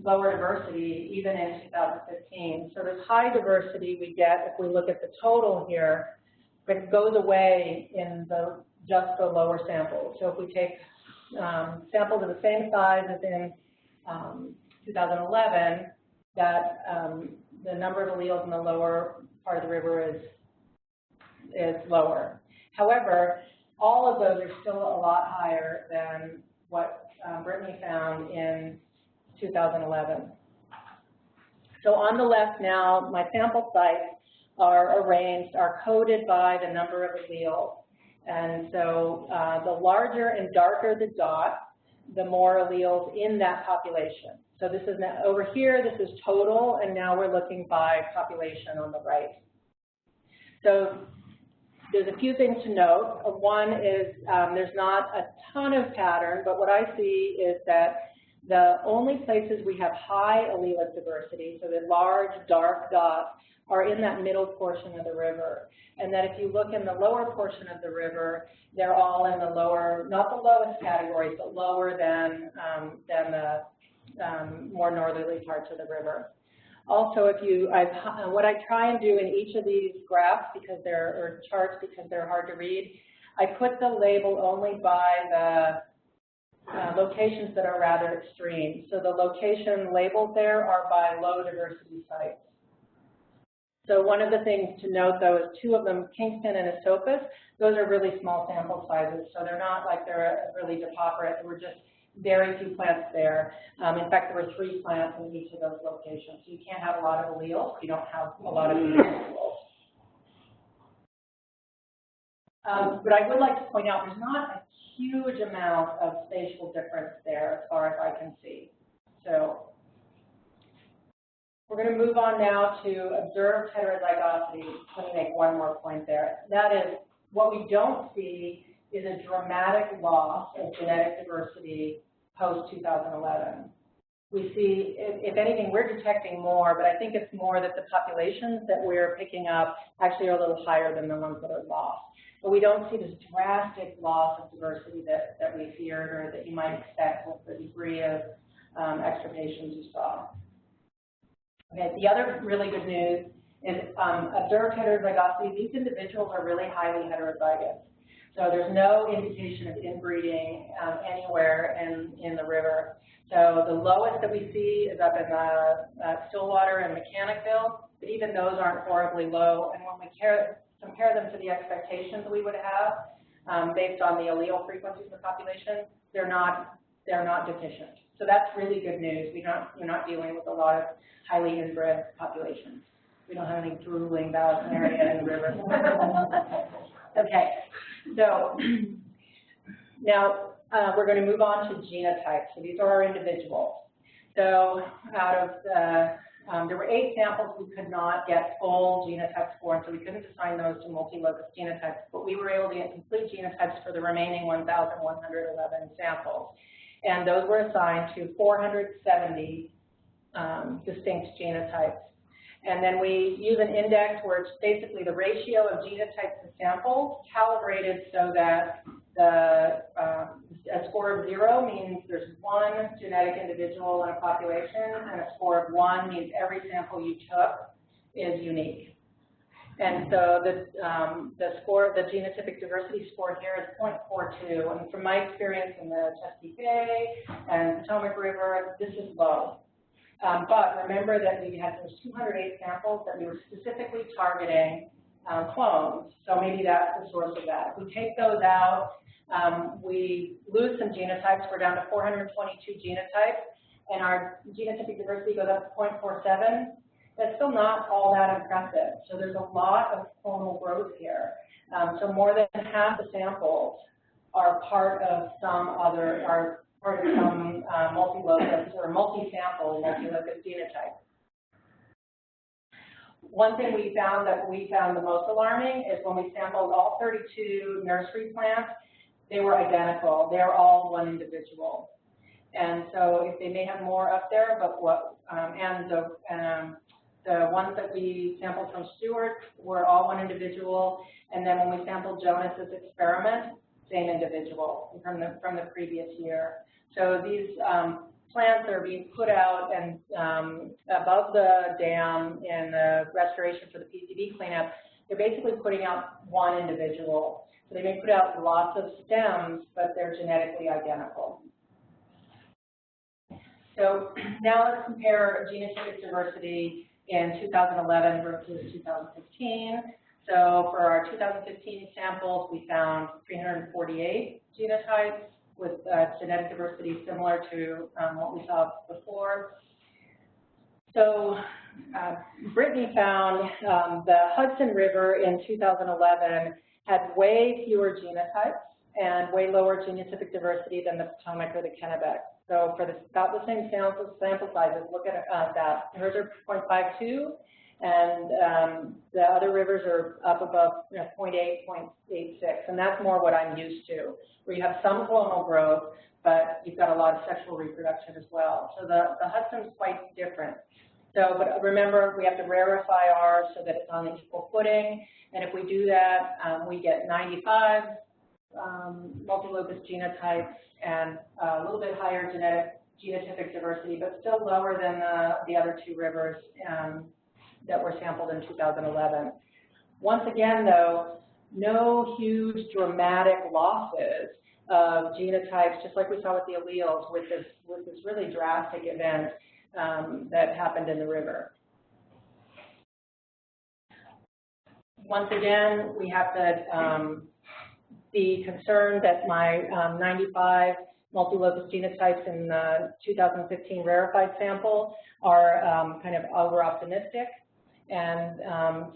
lower diversity even in 2015. So this high diversity we get if we look at the total here, but it goes away in just the lower samples. So if we take samples of the same size as in 2011, that the number of alleles in the lower part of the river is lower. However, all of those are still a lot higher than what Brittany found in 2011. So on the left now, my sample sites are arranged, are coded by the number of alleles. And so the larger and darker the dot, the more alleles in that population. So this is now, over here, this is total, and now we're looking by population on the right. So there's a few things to note. One is there's not a ton of pattern, but what I see is that the only places we have high allelic diversity, so the large dark dots, are in that middle portion of the river. And that if you look in the lower portion of the river, they're all in the lower, not the lowest categories, but lower than the more northerly parts of the river. Also, what I try and do in each of these graphs, or charts, because they're hard to read, I put the label only by the locations that are rather extreme. So the location labeled there are by low diversity sites. So one of the things to note, though, is two of them, Kingston and Esopus, those are really small sample sizes. So they're not like they're really depauperate. There were just very few plants there. In fact, there were 3 plants in each of those locations. So you can't have a lot of alleles. You don't have a lot of individuals. But I would like to point out there's not a huge amount of spatial difference there as far as I can see. So we're going to move on now to observed heterozygosity. Let me make one more point there. That is, what we don't see is a dramatic loss of genetic diversity post-2011. We see, if anything, we're detecting more, but I think it's more that the populations that we're picking up actually are a little higher than the ones that are lost. But we don't see this drastic loss of diversity that we feared or that you might expect with the degree of extirpations you saw. Okay, the other really good news is observed heterozygosity. These individuals are really highly heterozygous. So there's no indication of inbreeding anywhere in the river. So the lowest that we see is up in Stillwater and Mechanicville, but even those aren't horribly low. And when we compare them to the expectations we would have based on the allele frequencies of the population, they're not deficient. So that's really good news. We're not dealing with a lot of highly inbred populations. We don't have any drooling Vallisneria in the river. Okay, so now we're going to move on to genotypes. So these are our individuals. So out of the there were 8 samples we could not get full genotypes for, and so we couldn't assign those to multi-locus genotypes, but we were able to get complete genotypes for the remaining 1,111 samples. And those were assigned to 470 distinct genotypes. And then we use an index where it's basically the ratio of genotypes to samples calibrated so that a score of 0 means there's 1 genetic individual in a population, and a score of 1 means every sample you took is unique. And so the score, the genotypic diversity score here is 0.42. And from my experience in the Chesapeake Bay and Potomac River, this is low. But remember that we had those 208 samples that we were specifically targeting clones. So maybe that's the source of that. If we take those out, we lose some genotypes. We're down to 422 genotypes, and our genotypic diversity goes up to 0.47. That's still not all that impressive. So there's a lot of clonal growth here. So more than half the samples are part of some other, are part of some multi-locus or multi-sample multi-locus genotype. One thing we found the most alarming is when we sampled all 32 nursery plants, they were identical. They're all 1 individual. And so if they may have more up there, but the ones that we sampled from Stuart were all 1 individual, and then when we sampled Jonas's experiment, same individual from the previous year. So these plants are being put out and above the dam in the restoration for the PCB cleanup. They're basically putting out 1 individual. So they may put out lots of stems, but they're genetically identical. So now let's compare genotypic diversity in 2011 versus 2015. So for our 2015 samples, we found 348 genotypes with genetic diversity similar to what we saw before. So Brittany found the Hudson River in 2011 had way fewer genotypes and way lower genotypic diversity than the Potomac or the Kennebec. So for about the same sample sizes, look at that. Hers are 0.52, and the other rivers are up above 0.8, 0.86, and that's more what I'm used to, where you have some clonal growth, but you've got a lot of sexual reproduction as well. So the Hudson's quite different. So, but remember, we have to rarefy ours so that it's on an equal footing, and if we do that, we get 95 multi-locus genotypes and a little bit higher genotypic diversity, but still lower than the other 2 rivers that were sampled in 2011. Once again, though, no huge dramatic losses of genotypes, just like we saw with the alleles, with this really drastic event that happened in the river. once again, we have to be concerned that my 95 multi-locus genotypes in the 2015 rarefied sample are kind of over-optimistic. And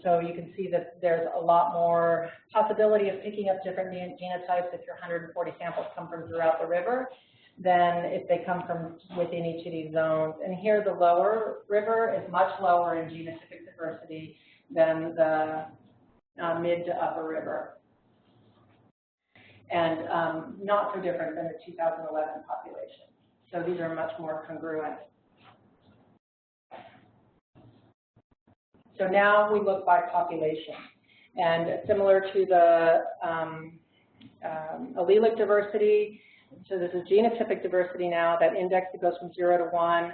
so you can see that there's a lot more possibility of picking up different genotypes if your 140 samples come from throughout the river than if they come from within each of these zones. And here the lower river is much lower in genotypic diversity than the mid to upper river. And not so different than the 2011 population. So these are much more congruent. So now we look by population. And similar to the allelic diversity, so this is genotypic diversity now, that index that goes from 0 to 1.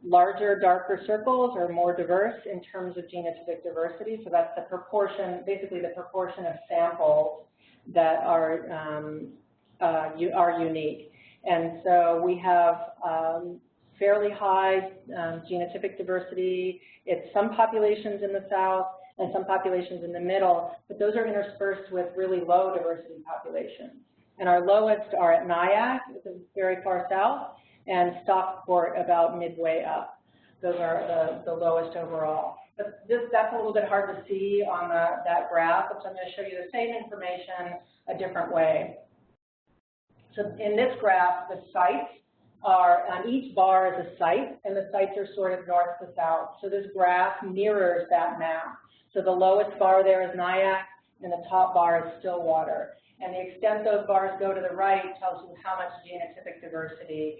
Larger, darker circles are more diverse in terms of genotypic diversity. So that's the proportion, basically the proportion of samples that are unique. And so we have fairly high genotypic diversity. It's some populations in the south and some populations in the middle, but those are interspersed with really low diversity populations. And our lowest are at Nyack, which is very far south, and Stockport about midway up. Those are the lowest overall. But that's a little bit hard to see on that graph, so I'm going to show you the same information a different way. So in this graph, the sites are, on each bar is a site, and the sites are sort of north to south. So this graph mirrors that map. So the lowest bar there is Nyack, and the top bar is Stillwater. And the extent those bars go to the right tells you how much genotypic diversity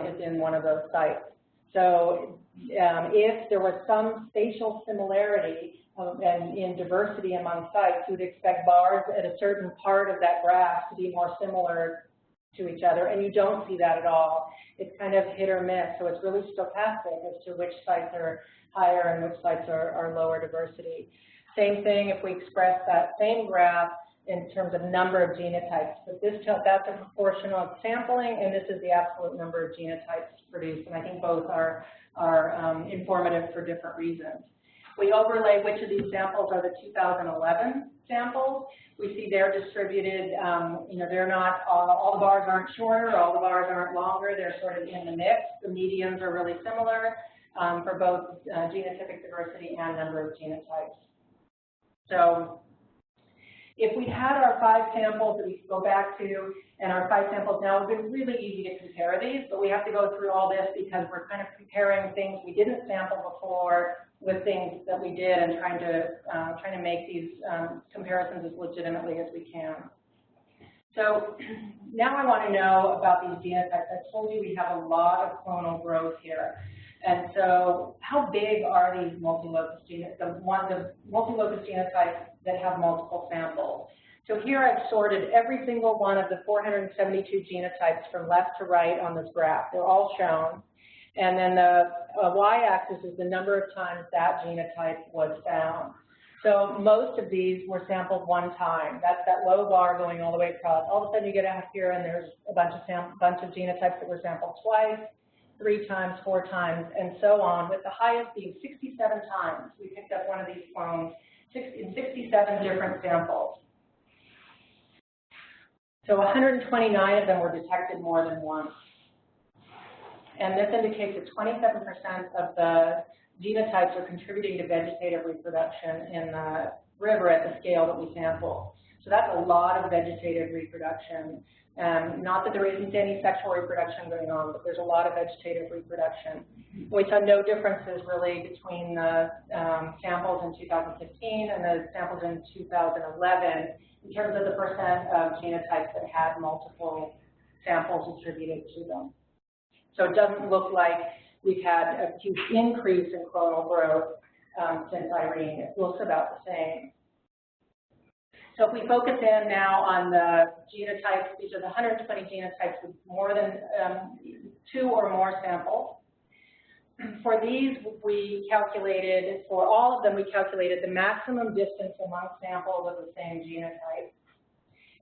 is in one of those sites. So if there was some spatial similarity and in diversity among sites, you would expect bars at a certain part of that graph to be more similar to each other, and you don't see that at all. It's kind of hit or miss, so it's really stochastic as to which sites are higher and which sites are lower diversity. Same thing if we express that same graph in terms of number of genotypes. But that's a proportion of sampling, and this is the absolute number of genotypes produced. And I think both are informative for different reasons. We overlay which of these samples are the 2011 samples. We see they're distributed, they're not, all the bars aren't shorter, all the bars aren't longer, they're sort of in the mix. The medians are really similar for both genotypic diversity and number of genotypes. So if we had our 5 samples that we could go back to, and our 5 samples now, it would be really easy to compare these, but we have to go through all this because we're kind of comparing things we didn't sample before with things that we did and trying to make these comparisons as legitimately as we can. So now I want to know about these genotypes. I told you we have a lot of clonal growth here. And so how big are these multi-locus genotypes, the multi-locus genotypes that have multiple samples? So here I've sorted every single one of the 472 genotypes from left to right on this graph. They're all shown. And then the y-axis is the number of times that genotype was found. So most of these were sampled one time. That's that low bar going all the way across. All of a sudden you get out here and there's a bunch of genotypes that were sampled twice, 3 times, 4 times, and so on, with the highest being 67 times. We picked up one of these clones in 67 different samples. So 129 of them were detected more than once. And this indicates that 27% of the genotypes are contributing to vegetative reproduction in the river at the scale that we sample. So that's a lot of vegetative reproduction. Not that there isn't any sexual reproduction going on, but there's a lot of vegetative reproduction. We saw no differences really between the samples in 2015 and the samples in 2011 in terms of the percent of genotypes that had multiple samples attributed to them. So it doesn't look like we've had a huge increase in clonal growth since Irene. It looks about the same. So if we focus in now on the genotypes, these are the 120 genotypes with more than 2 or more samples. For these, we calculated, for all of them, we calculated the maximum distance among samples of the same genotype.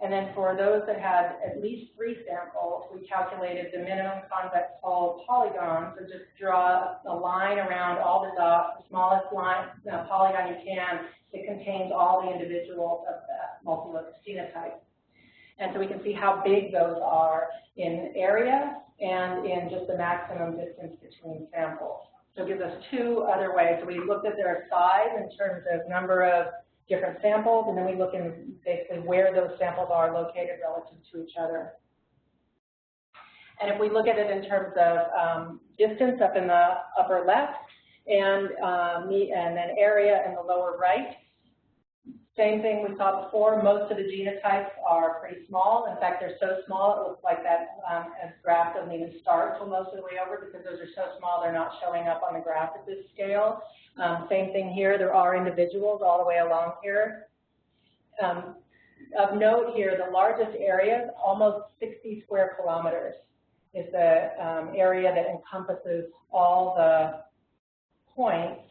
And then for those that had at least 3 samples, we calculated the minimum convex hull polygon. So just draw a line around all the dots, the smallest line, polygon you can, that contains all the individuals of that multilocus genotype. And so we can see how big those are in area and in just the maximum distance between samples. So it gives us 2 other ways. So we looked at their size in terms of number of different samples, and then we look in basically where those samples are located relative to each other. And if we look at it in terms of distance up in the upper left and then area in the lower right, same thing we saw before. Most of the genotypes are pretty small. In fact, they're so small it looks like that as graph doesn't even start till most of the way over, because those are so small they're not showing up on the graph at this scale. Same thing here. There are individuals all the way along here. Of note here, the largest area, almost 60 square kilometers, is the area that encompasses all the points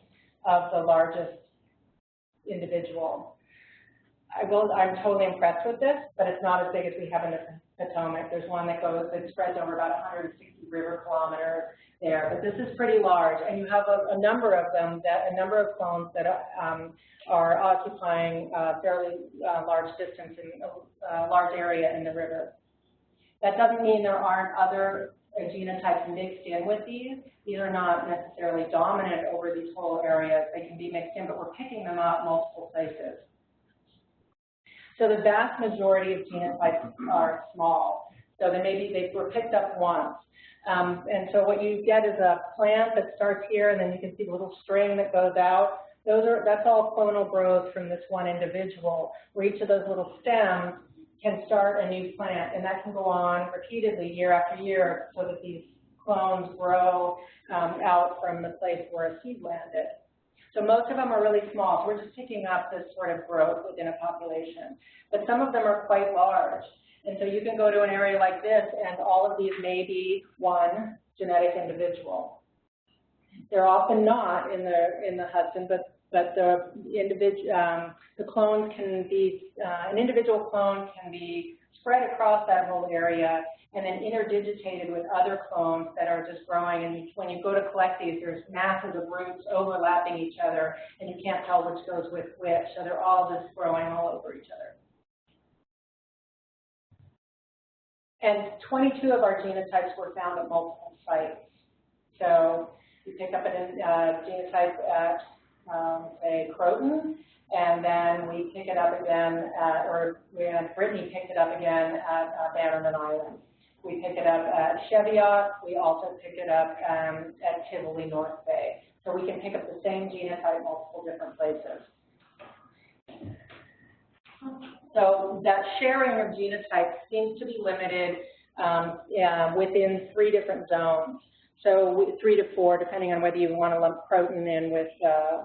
of the largest individual. I'm totally impressed with this, but it's not as big as we have in the Potomac. There's one that spreads over about 160 river kilometers there, but this is pretty large, and you have a number of them, a number of clones that are occupying a fairly large distance in a large area in the river. That doesn't mean there aren't other genotypes mixed in with these. These are not necessarily dominant over these whole areas. They can be mixed in, but we're picking them up multiple places. So the vast majority of genotypes are small. So they were picked up once. And so what you get is a plant that starts here, and then you can see the little string that goes out. That's all clonal growth from this one individual, where each of those little stems can start a new plant, and that can go on repeatedly year after year so that these clones grow out from the place where a seed landed. So most of them are really small. So we're just picking up this sort of growth within a population. But some of them are quite large. And so you can go to an area like this, and all of these may be one genetic individual. They're often not in the Hudson, but the clones can be, an individual clone can be spread across that whole area and then interdigitated with other clones that are just growing. And when you go to collect these, there's masses of roots overlapping each other, and you can't tell which goes with which. So they're all just growing all over each other. And 22 of our genotypes were found at multiple sites. So you pick up a genotype at, say, Croton, and then we pick it up again, Brittany picked it up again at Bannerman Island. We pick it up at Cheviot. We also pick it up at Tivoli, North Bay. So we can pick up the same genotype multiple different places. So that sharing of genotypes seems to be limited within 3 different zones. So 3 to 4, depending on whether you want to lump Croton in with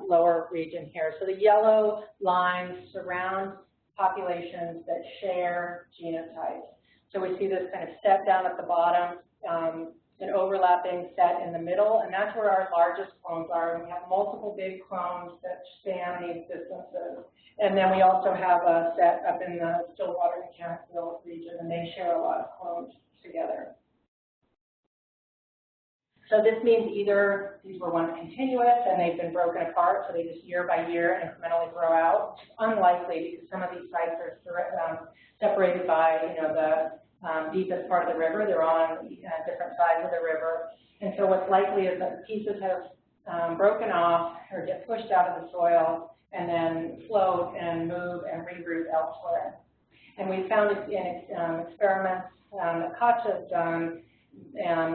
lower region here. So the yellow lines surround populations that share genotypes. So we see this kind of set down at the bottom, an overlapping set in the middle, and that's where our largest clones are. And we have multiple big clones that span these distances. And then we also have a set up in the Stillwater and Mechanicsville region, and they share a lot of clones together. So this means either these were once continuous and they've been broken apart, so they just year by year incrementally grow out. It's unlikely because some of these sites are separated by, the deepest part of the river. They're on different sides of the river. And so what's likely is that pieces have broken off or get pushed out of the soil and then float and move and reroute elsewhere. And we found it in experiments that Katja's done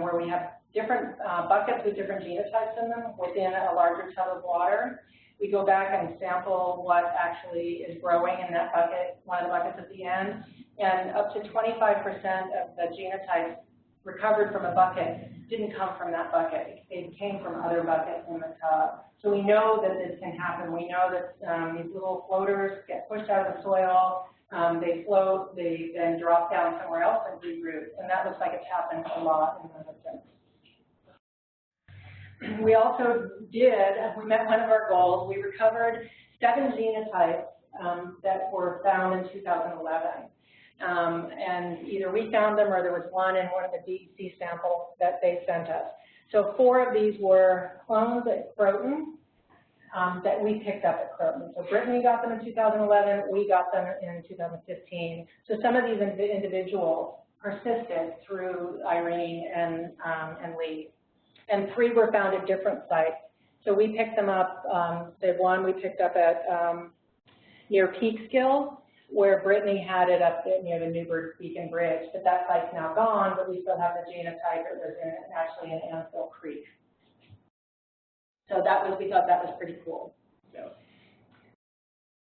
where we have different buckets with different genotypes in them within a larger tub of water. We go back and sample what actually is growing in that bucket, one of the buckets at the end, and up to 25% of the genotypes recovered from a bucket didn't come from that bucket. They came from other buckets in the tub. So we know that this can happen. We know that these little floaters get pushed out of the soil, they float, they then drop down somewhere else and reroute. And that looks like it's happened a lot in the Hudson. We also we met one of our goals. We recovered 7 genotypes that were found in 2011. And either we found them or there was one in one of the DEC samples that they sent us. So 4 of these were clones at Croton that we picked up at Croton. So Brittany got them in 2011, we got them in 2015. So some of these individuals persisted through Irene and Lee. And 3 were found at different sites. So we picked them up, the one we picked up at near Peekskill, where Brittany had it up near the Newburgh Beacon Bridge, but that site's now gone, but we still have the genotype that was actually in Ansell Creek. So we thought that was pretty cool.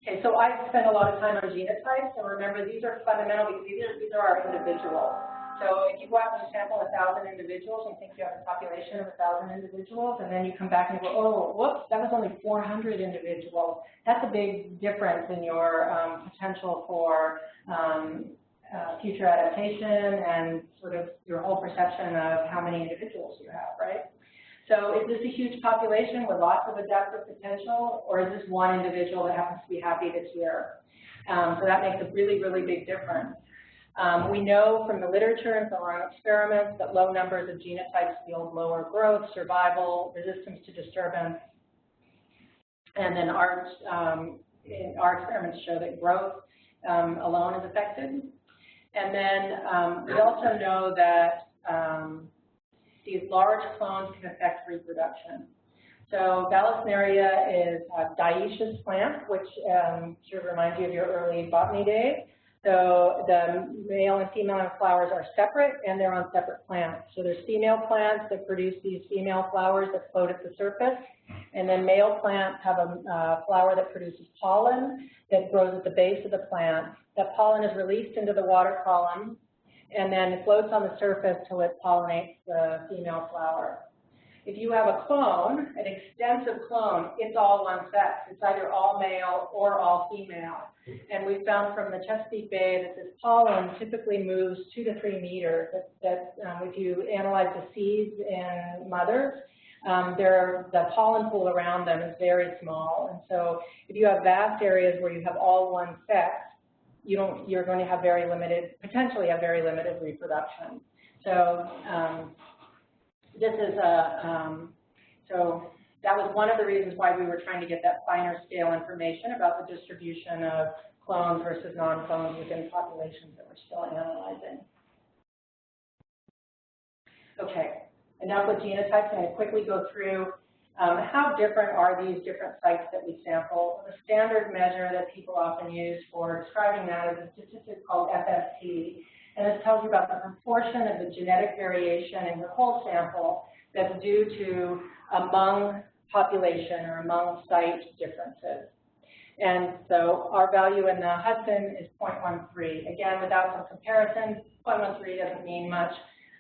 Okay, so I spent a lot of time on genotypes, and remember these are fundamental because these are our individuals. So if you go out and sample 1,000 individuals and think you have a population of 1,000 individuals, and then you come back and go, oh, whoops, that was only 400 individuals. That's a big difference in your potential for future adaptation and sort of your whole perception of how many individuals you have, right? So is this a huge population with lots of adaptive potential, or is this one individual that happens to be happy this year? So that makes a really, really big difference. We know from the literature and from our own experiments that low numbers of genotypes yield lower growth, survival, resistance to disturbance. And then our experiments show that growth alone is affected. And then we also know that these large clones can affect reproduction. So Vallisneria is a dioecious plant, which should remind you of your early botany days. So the male and female flowers are separate, and they're on separate plants. So there's female plants that produce these female flowers that float at the surface, and then male plants have a flower that produces pollen that grows at the base of the plant. That pollen is released into the water column, and then it floats on the surface till it pollinates the female flower. If you have a clone, an extensive clone, it's all one sex. It's either all male or all female. And we found from the Chesapeake Bay that this pollen typically moves 2 to 3 meters. If you analyze the seeds in mothers, the pollen pool around them is very small. And so if you have vast areas where you have all one sex, you're going to have potentially have very limited reproduction. So so that was one of the reasons why we were trying to get that finer scale information about the distribution of clones versus non-clones within populations that we're still analyzing. Okay, enough with genotypes. I'm going to quickly go through how different are these different sites that we sample. The standard measure that people often use for describing that is a statistic called FST. And this tells you about the proportion of the genetic variation in your whole sample that's due to among population or among site differences. And so our value in the Hudson is 0.13. Again, without some comparisons, 0.13 doesn't mean much.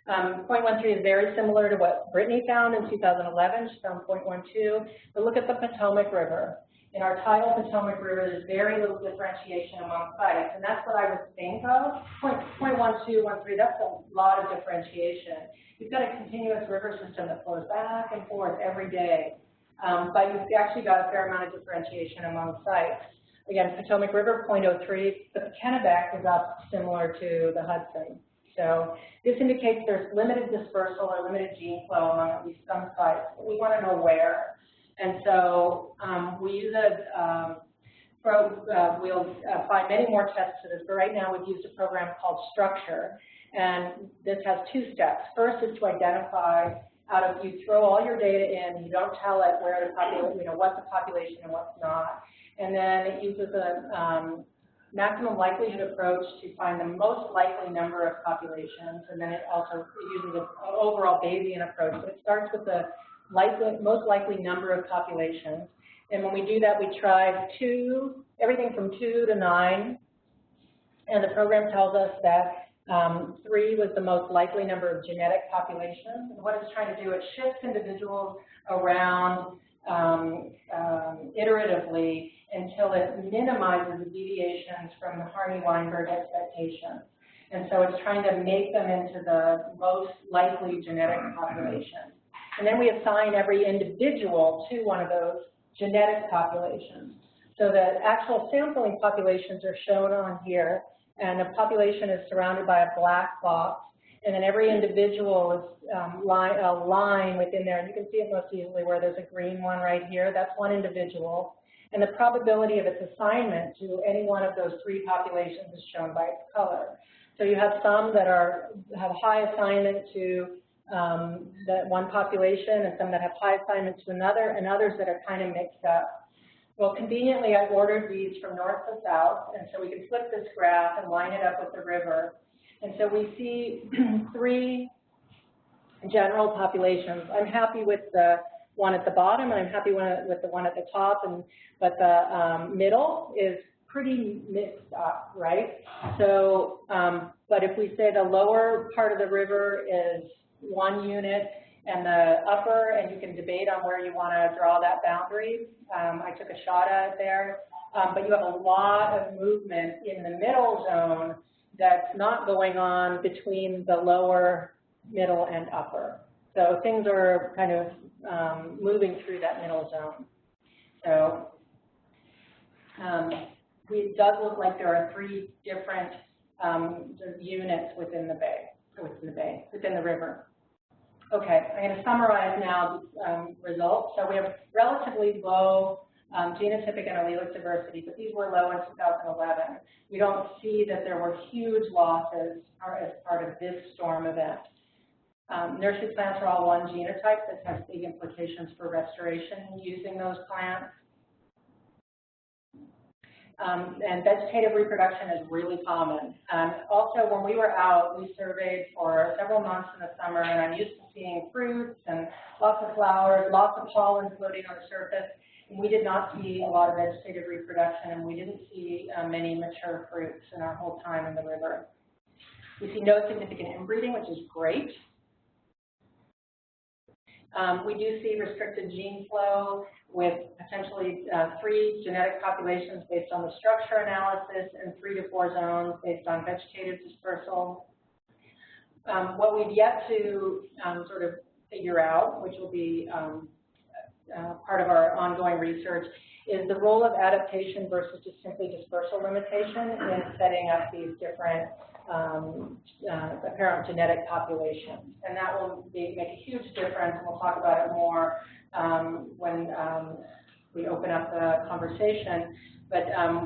0.13 is very similar to what Brittany found in 2011. She found 0.12. But look at the Potomac River. In our tidal Potomac River, there's very little differentiation among sites, and that's what I would think of. 0.1213, that's a lot of differentiation. You've got a continuous river system that flows back and forth every day, but you've actually got a fair amount of differentiation among sites. Again, Potomac River, 0.03, but the Kennebec is up similar to the Hudson. So this indicates there's limited dispersal or limited gene flow among at least some sites, but we want to know where. And so we use we'll apply many more tests to this, but right now we've used a program called Structure, and this has 2 steps. First is to identify you throw all your data in, you don't tell it where the population, what's the population and what's not, and then it uses a maximum likelihood approach to find the most likely number of populations, and then it also uses an overall Bayesian approach. So it starts with the most likely number of populations. And when we do that, we try everything from 2 to 9. And the program tells us that 3 was the most likely number of genetic populations. And what it's trying to do, it shifts individuals around iteratively until it minimizes the deviations from the Harney-Weinberg expectation. And so it's trying to make them into the most likely genetic population. And then we assign every individual to one of those genetic populations. So the actual sampling populations are shown on here. and the population is surrounded by a black box, and then every individual is a line within there, and you can see it most easily where there's a green one right here. That's one individual, and the probability of its assignment to any one of those three populations is shown by its color. So you have some that have high assignment to that one population, and some that have high assignment to another, and others that are kind of mixed up. Well, conveniently, I ordered these from north to south, and so we can flip this graph and line it up with the river. And so we see three general populations. I'm happy with the one at the bottom, and I'm happy with the one at the top, but the middle is pretty mixed up, right? So, but if we say the lower part of the river is one unit, and the upper, and you can debate on where you want to draw that boundary. I took a shot at it there, but you have a lot of movement in the middle zone that's not going on between the lower, middle, and upper. So things are kind of moving through that middle zone. So it does look like there are three different units within the river. Okay, I'm going to summarize now the results. So we have relatively low genotypic and allelic diversity, but these were low in 2011. We don't see that there were huge losses as part of this storm event. Nursery plants are all one genotype. This has big implications for restoration using those plants. And vegetative reproduction is really common. Also, when we were out, we surveyed for several months in the summer, and I'm used to seeing fruits and lots of flowers, lots of pollen floating on the surface, and we did not see a lot of vegetative reproduction, and we didn't see many mature fruits in our whole time in the river. We see no significant inbreeding, which is great. We do see restricted gene flow with potentially 3 genetic populations based on the structure analysis and 3 to 4 zones based on vegetative dispersal. What we've yet to sort of figure out, which will be part of our ongoing research, is the role of adaptation versus just simply dispersal limitation in setting up these different apparent genetic populations. And that will make a huge difference, and we'll talk about it more when we open up the conversation. But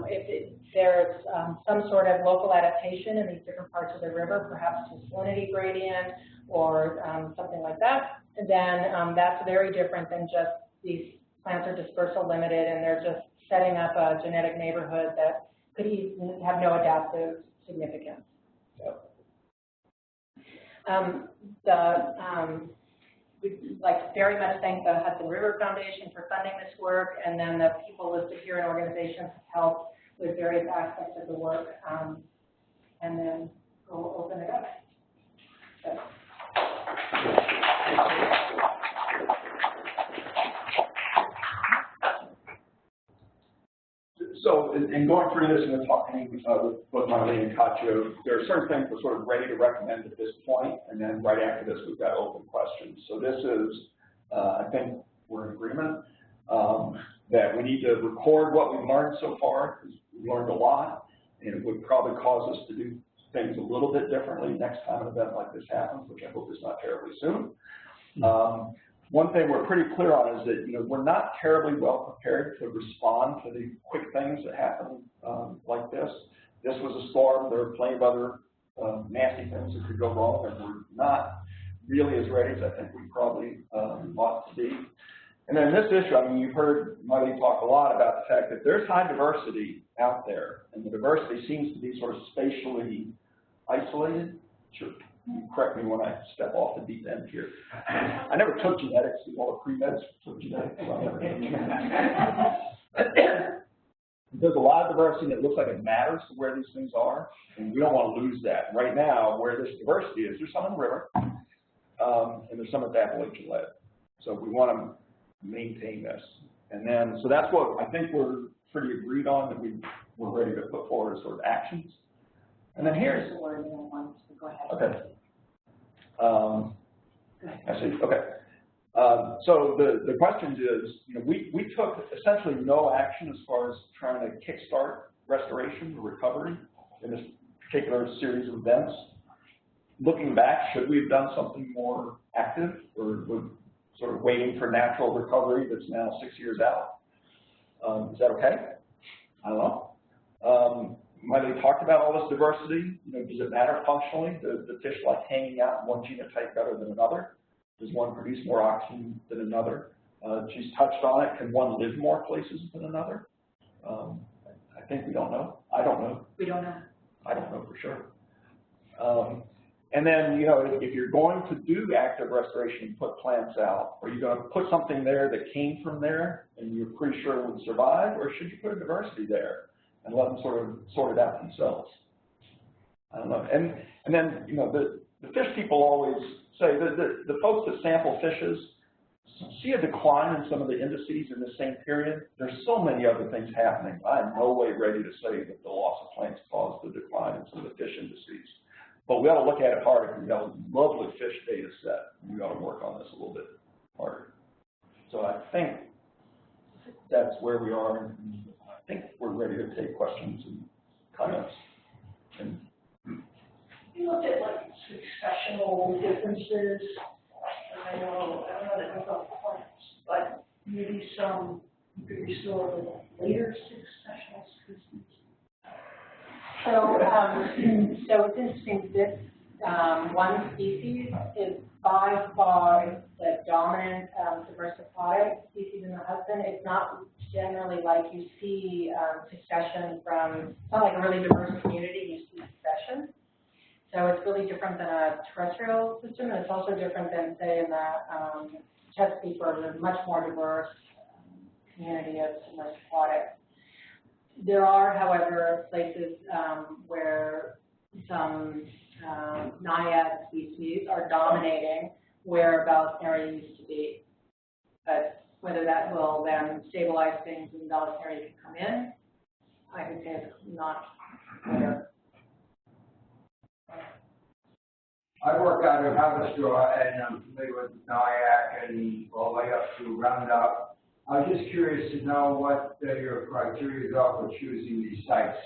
if there's some sort of local adaptation in these different parts of the river, perhaps to salinity gradient or something like that, then that's very different than just these plants are dispersal limited and they're just setting up a genetic neighborhood that could have no adaptive significance. We'd like to very much thank the Hudson River Foundation for funding this work, and then the people listed here in organizations have helped with various aspects of the work, and then we'll open it up. So, in going through this and talking with both Maile and Katya, there are certain things we're sort of ready to recommend at this point, and then right after this, we've got open questions. So this is, I think we're in agreement that we need to record what we've learned so far, because we've learned a lot, and it would probably cause us to do things a little bit differently next time an event like this happens, which I hope is not terribly soon. One thing we're pretty clear on is that we're not terribly well prepared to respond to the quick things that happen like this. This was a storm. There are plenty of other nasty things that could go wrong, and we're not really as ready as I think we probably ought to be. And then this issue, I mean, you've heard Maile talk a lot about the fact that there's high diversity out there, and the diversity seems to be sort of spatially isolated. Sure. Correct me when I step off the deep end here. I never took genetics. All the pre-meds took genetics. There's a lot of diversity that looks like it matters to where these things are, and we don't want to lose that. Right now, where this diversity is, there's some in the river, and there's some at the Appalachian Lake. So we want to maintain this. And then, so that's what I think we're pretty agreed on, that we're ready to put forward as sort of actions. And then here's Go ahead. okay. I see. Okay. So the question is, we took essentially no action as far as trying to kickstart restoration or recovery in this particular series of events. Looking back, should we have done something more active, or we're sort of waiting for natural recovery that's now 6 years out? Is that okay? I don't know. Maile talked about all this diversity. Does it matter functionally? The fish like hanging out in one genotype better than another? Does one produce more oxygen than another? She's touched on it. Can one live more places than another? I think we don't know. I don't know. We don't know. I don't know for sure. And then, if you're going to do active restoration and put plants out, are you going to put something there that came from there and you're pretty sure it would survive, or should you put a diversity there and let them sort of sort it out themselves? I don't know. And then, the fish people always say that the folks that sample fishes see a decline in some of the indices in the same period. There's so many other things happening. I'm no way ready to say that the loss of plants caused the decline in some of the fish indices. But we ought to look at it harder because we have a lovely fish data set. We ought to work on this a little bit harder. So I think that's where we are. And I think we're ready to take questions and comments. And you look at like successional differences. I don't know that we don't plants, but maybe some you could restore with later successional species. So, so it's interesting, this one species is by far the dominant aquatic species in the Hudson. It's not generally like you see succession from, it's not like a really diverse community, you see succession. So it's really different than a terrestrial system, and it's also different than, say, in the Chesapeake, where there's a much more diverse community of submerged aquatics. There are, however, places where some naiad species are dominating where Cary used to be. But whether that will then stabilize things and Cary can come in, I can say it's not clear. I work out of Hudson, and I'm familiar with NIAC and all the way up to Roundup. I was just curious to know what your criteria are for choosing these sites.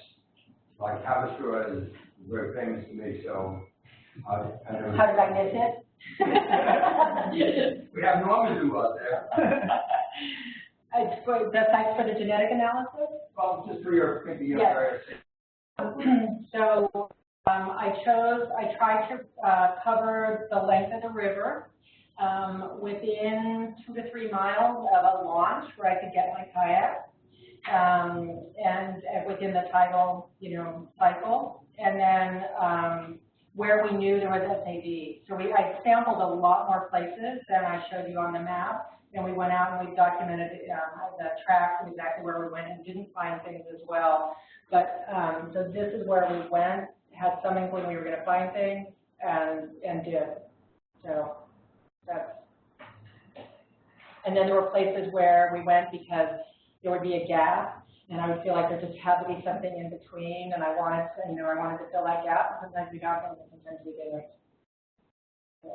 Like Hudson is very famous to me, so I don't know. How did I miss it? We have Norman out there. It's for the sites for the genetic analysis? Well, just for your maybe your Yes. various. So I tried to cover the length of the river within 2 to 3 miles of a launch where I could get my kayak, and within the tidal, cycle, and then where we knew there was SAD. So I sampled a lot more places than I showed you on the map, and we went out and we documented the tracks exactly where we went and didn't find things as well. But so this is where we went, had some inkling we were going to find things, and did. So that's. And then there were places where we went because there would be a gap, and I would feel like there just had to be something in between, and I wanted to fill that gap. And sometimes we got things, and sometimes we didn't. So.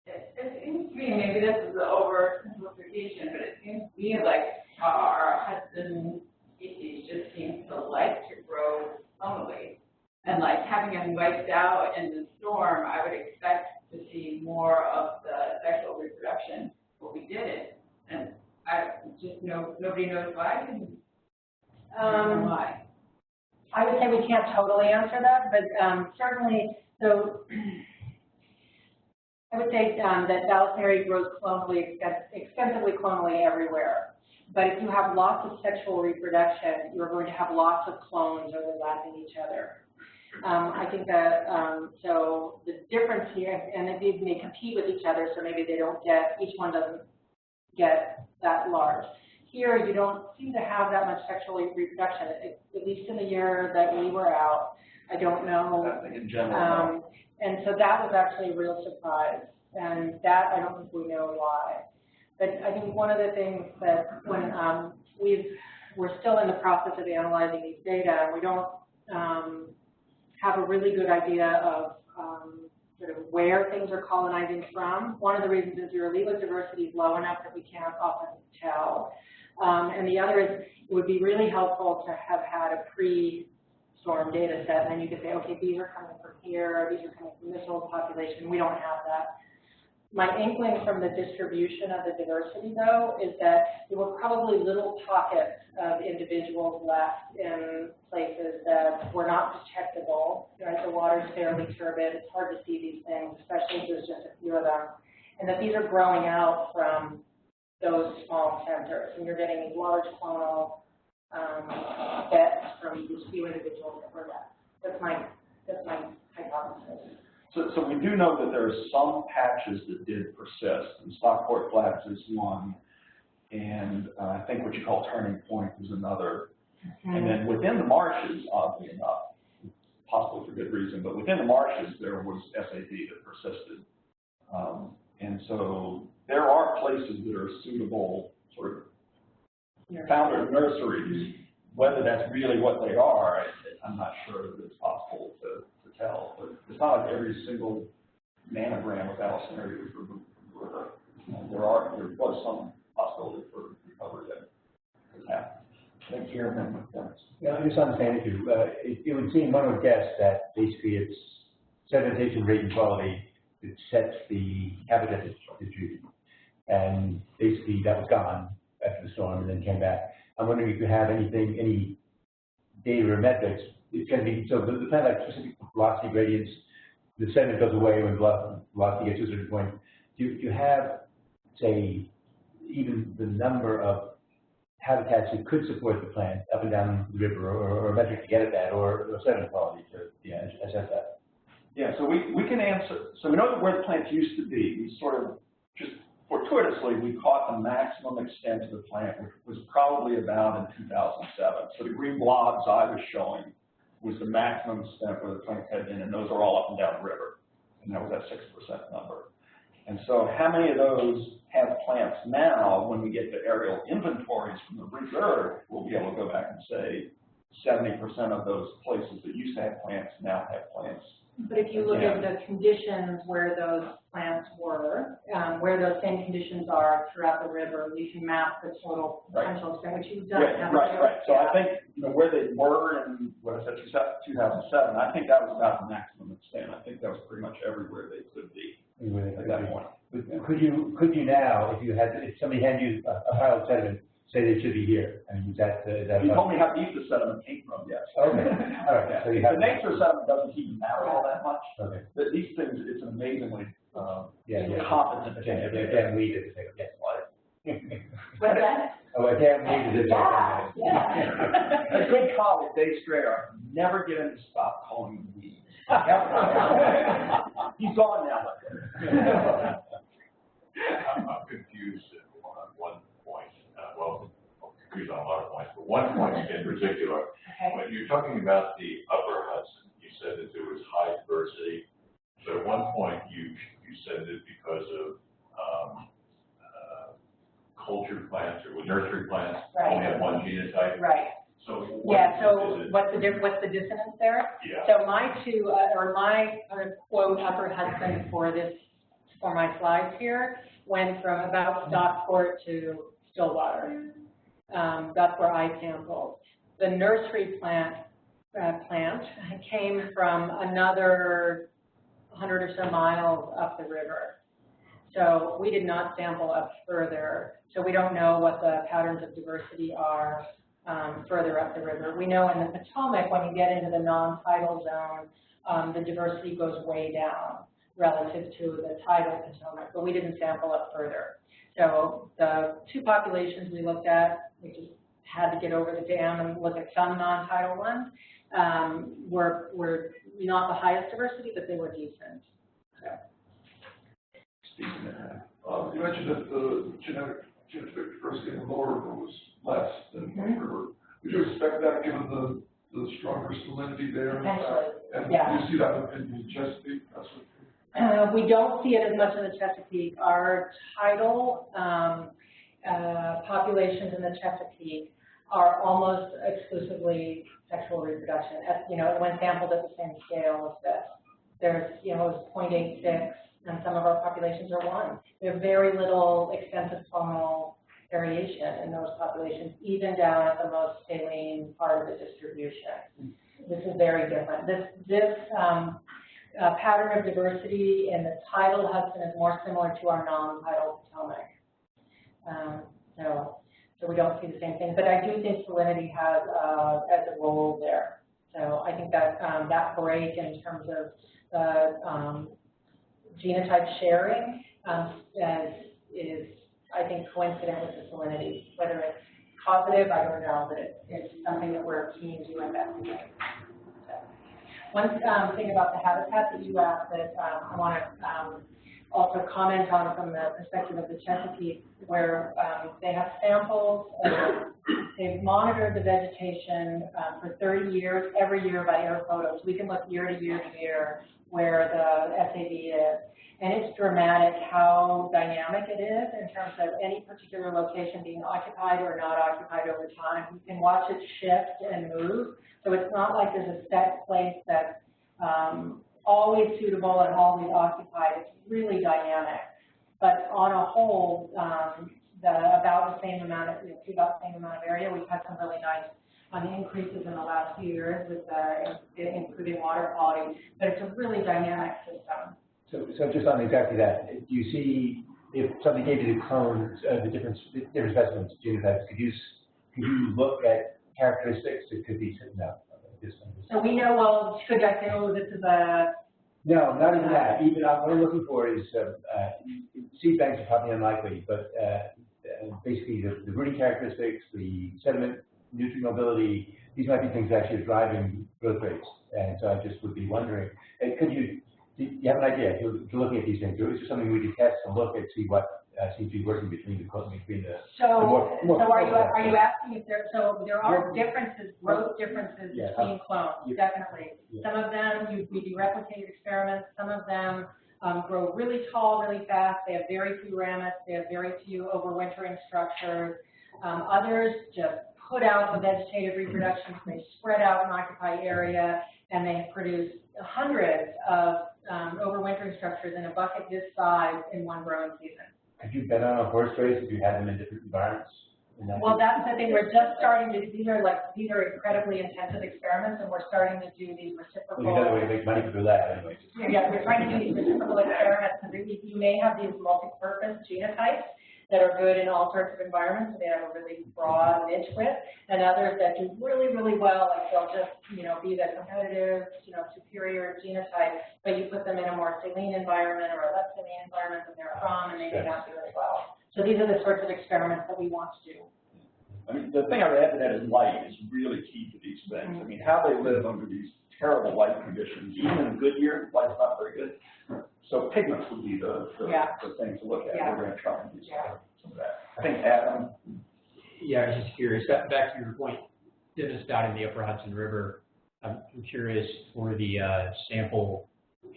It seems to me, maybe this is the oversimplification, but it seems to me like our Hudson species just seems to like to grow slowly. And like having them wiped out in the storm, I would expect to see more of the sexual reproduction, but we didn't. And I just know, nobody knows why. Why? I would say we can't totally answer that, but certainly, so I would say that Cary grows clonally, extensively clonally everywhere. But if you have lots of sexual reproduction, you're going to have lots of clones overlapping each other. I think that, so the difference here, and they may compete with each other, so maybe they don't get, each one doesn't get that large. Here, you don't seem to have that much sexual reproduction, at least in the year that we were out. I don't know. In general. And so that was actually a real surprise, and that I don't think we know why. But I think one of the things that when we're still in the process of analyzing these data, and we don't have a really good idea of sort of where things are colonizing from. One of the reasons is your allelic diversity is low enough that we can't often tell. And the other is it would be really helpful to have had a storm data set, and then you could say, okay, these are coming from here, these are coming from this whole population. We don't have that. My inkling from the distribution of the diversity, though, is that there were probably little pockets of individuals left in places that were not detectable. Right? The water's fairly turbid. It's hard to see these things, especially if there's just a few of them. And that these are growing out from those small centers. And you're getting these large clonal beds from these few individuals that were left. That's my hypothesis. So we do know that there are some patches that did persist, and Stockport Flats is one, and I think what you call Turning Point is another. Mm-hmm. And then within the marshes, oddly enough, possibly for good reason, but within the marshes there was SAD that persisted. And so there are places that are suitable sort of founder nurseries. Whether that's really what they are, I'm not sure that it's possible to tell, but it's not like every single nanogram of Alcinaria was removed from the river. There was some possibility for recovery that could happen. I think here, yeah, I just understand it too. It would seem, one would guess that basically it's sedimentation rate and quality that sets the habitat distribution, and basically that was gone after the storm and then came back. I'm wondering if you have any data or metrics. It can be, so the kind of like specific velocity gradients, the sediment goes away when velocity gets to a certain point. Do you have, say, even the number of habitats that could support the plant up and down the river, or a metric to get at that, or sediment quality to assess that? Yeah, so we can answer, so we know that where the plants used to be. We sort of just fortuitously, we caught the maximum extent of the plant, which was probably about in 2007. So the green blobs I was showing was the maximum extent where the plants had been, and those are all up and down the river. And that was that 6% number. And so how many of those have plants now? When we get to aerial inventories from the reserve, we'll be able to go back and say 70% of those places that used to have plants now have plants. But if you look at the conditions where those plants were, where those same conditions are throughout the river, you can map the total potential extent, which you've done. Right. So I think where they were in, what I said, 2007, I think that was about the maximum extent. I think that was pretty much everywhere they could be at that point. Could you now, if somebody handed you a pile of sediment, say they should be here? I mean, is that you told me how deep the sediment came from, yes. Okay. All right. Yeah. So the nature of sediment doesn't even matter all that much. Okay. But these things, it's an amazingly competent Okay. A damn weed at the same time. What's that? Oh, a damn weed at the same time. Yeah. A good colleague, Dave Strayer, never get him to stop calling them weeds. He's gone now. I'm confused on one point. Well, I'm confused on a lot of points, but one point in particular. Okay. When you're talking about the upper Hudson, you said that there was high diversity. So at one point you said that because of cultured plants or nursery plants only have one genotype. Right. So what's the dissonance there? Yeah. So my quote upper Hudson for my slides here went from about Stockport to Stillwater. That's where I sampled. The nursery plant came from another 100 or so miles up the river. So we did not sample up further. So we don't know what the patterns of diversity are further up the river. We know in the Potomac, when you get into the non-tidal zone, the diversity goes way down relative to the tidal Potomac, but we didn't sample up further. So the two populations we looked at, we just had to get over the dam and look at some non-tidal ones, were not the highest diversity, but they were decent. So. You mentioned that the genetic diversity in the lower river was less than the river. Would you expect that given the stronger salinity there? And Yeah. you see that in the Chesapeake? We don't see it as much in the Chesapeake. Our tidal populations in the Chesapeake are almost exclusively sexual reproduction. When sampled at the same scale as this, there's, it was 0.86, and some of our populations are 1. There's very little extensive clonal variation in those populations, even down at the most saline part of the distribution. This is very different. This pattern of diversity in the tidal Hudson is more similar to our non-tidal Potomac. So we don't see the same thing, but I do think salinity has a role there. So I think that that break in terms of genotype sharing is, I think, coincident with the salinity. Whether it's causative, I don't know, but it's something that we're keen to investigate. So, one thing about the habitat that you asked that I want to also comment on from the perspective of the Chesapeake, where they have samples, they've monitored the vegetation for 30 years, every year by air photos. We can look year to year to year where the SAB is. And it's dramatic how dynamic it is in terms of any particular location being occupied or not occupied over time. You can watch it shift and move. So it's not like there's a set place that's always suitable and always occupied. It's really dynamic. But on a whole, about the same amount of, about the same amount of area. We've had some really nice increases in the last few years with improving water quality. But it's a really dynamic system. So just on exactly that, do you see if somebody gave you the clones, the different specimens, genotypes, could you look at characteristics that could be sitting out? So we know, well, could I say, oh, this is a... No, not even that. Even what I'm looking for is seed banks are probably unlikely, but basically the rooting characteristics, the sediment, nutrient mobility, these might be things that actually are driving growth rates. And so I just would be wondering, do you have an idea if you're looking at these things? Or is there something we could test and look at, see what seems to be working between the So are you asking if there are differences, growth differences between clones? Definitely. Yeah. Some of them we do replicated experiments. Some of them grow really tall, really fast. They have very few ramets. They have very few overwintering structures. Others just put out the vegetative reproduction. They spread out an occupied area, and they produce hundreds of overwintering structures in a bucket this size in one growing season. Could you bet on a horse race if you had them in different environments? Well, that's the thing. We're just starting to. These are incredibly intensive experiments, and we're starting to do these reciprocal. Well, you got a way to make money for that, anyway. Yeah, we're trying to do these reciprocal experiments because you may have these multi-purpose genotypes that are good in all sorts of environments. They have a really broad niche width, and others that do really, really well. Like they'll just, be the competitive, superior genotype, but you put them in a more saline environment or a less saline environment than they're from, and they may not do really well. So these are the sorts of experiments that we want to do. I mean, the thing I would add to that is light is really key to these things. I mean, how they live under these terrible light conditions, even in a good year, light's not very good. So pigments would be the thing to look at. Yeah. We're going to try and do some of that. I think Adam. Yeah, I was just curious. Back to your point, Dennis, down in the Upper Hudson River, I'm curious for the sample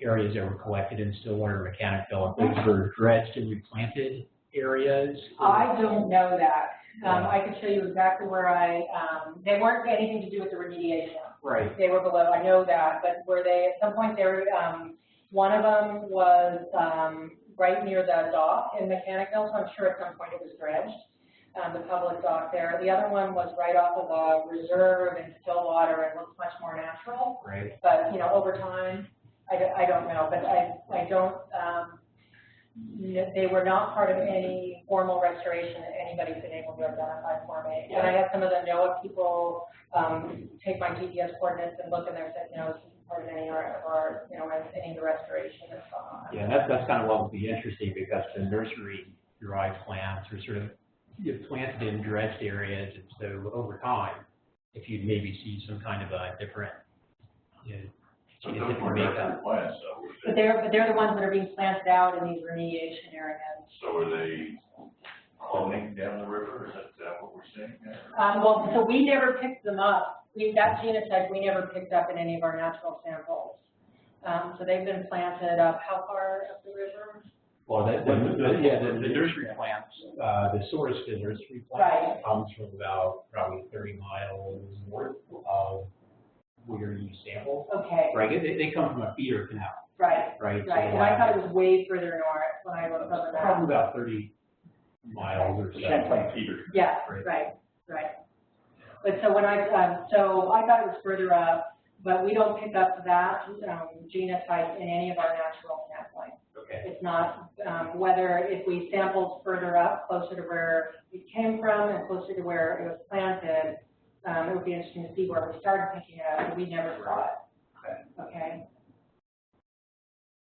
areas that were collected in Stillwater Mechanicsville, if those were dredged and replanted areas? I don't know that. I can show you exactly where they weren't anything to do with the remediation. Right. They were below, I know that, but were they, at some point, one of them was right near the dock in Mechanicsville, so I'm sure at some point it was dredged, the public dock there. The other one was right off of a reserve in Stillwater and looks much more natural. Right. But, over time, I don't know, but I don't, they were not part of any formal restoration that anybody's been able to identify for me. And I have some of the NOAA people take my GPS coordinates and look, and they're saying, this isn't part of any of our, any of the restoration and so on. Yeah, that's kind of what would be interesting, because the nursery derived plants are sort of planted in dredged areas, and so over time, if you maybe see some kind of a different, different makeup. But they're the ones that are being planted out in these remediation areas. So are they cloning down the river? Is that what we're seeing there? Well, so we never picked them up. That genotype we never picked up in any of our natural samples. So they've been planted up how far up the river? Well, the nursery plants, the source to the nursery plant comes from about probably 30 miles north of where you sample. Okay. Right. They come from a feeder canal. Right. Right. Right. So and I thought it was way further north when I looked up at that. Probably about 30 miles or so. Champlain feeder. Yeah. Right. But so when so I thought it was further up, but we don't pick up that genotype in any of our natural sampling. Okay. It's not, whether if we sampled further up, closer to where it came from and closer to where it was planted, it would be interesting to see where we started picking it up, but we never saw it. Okay.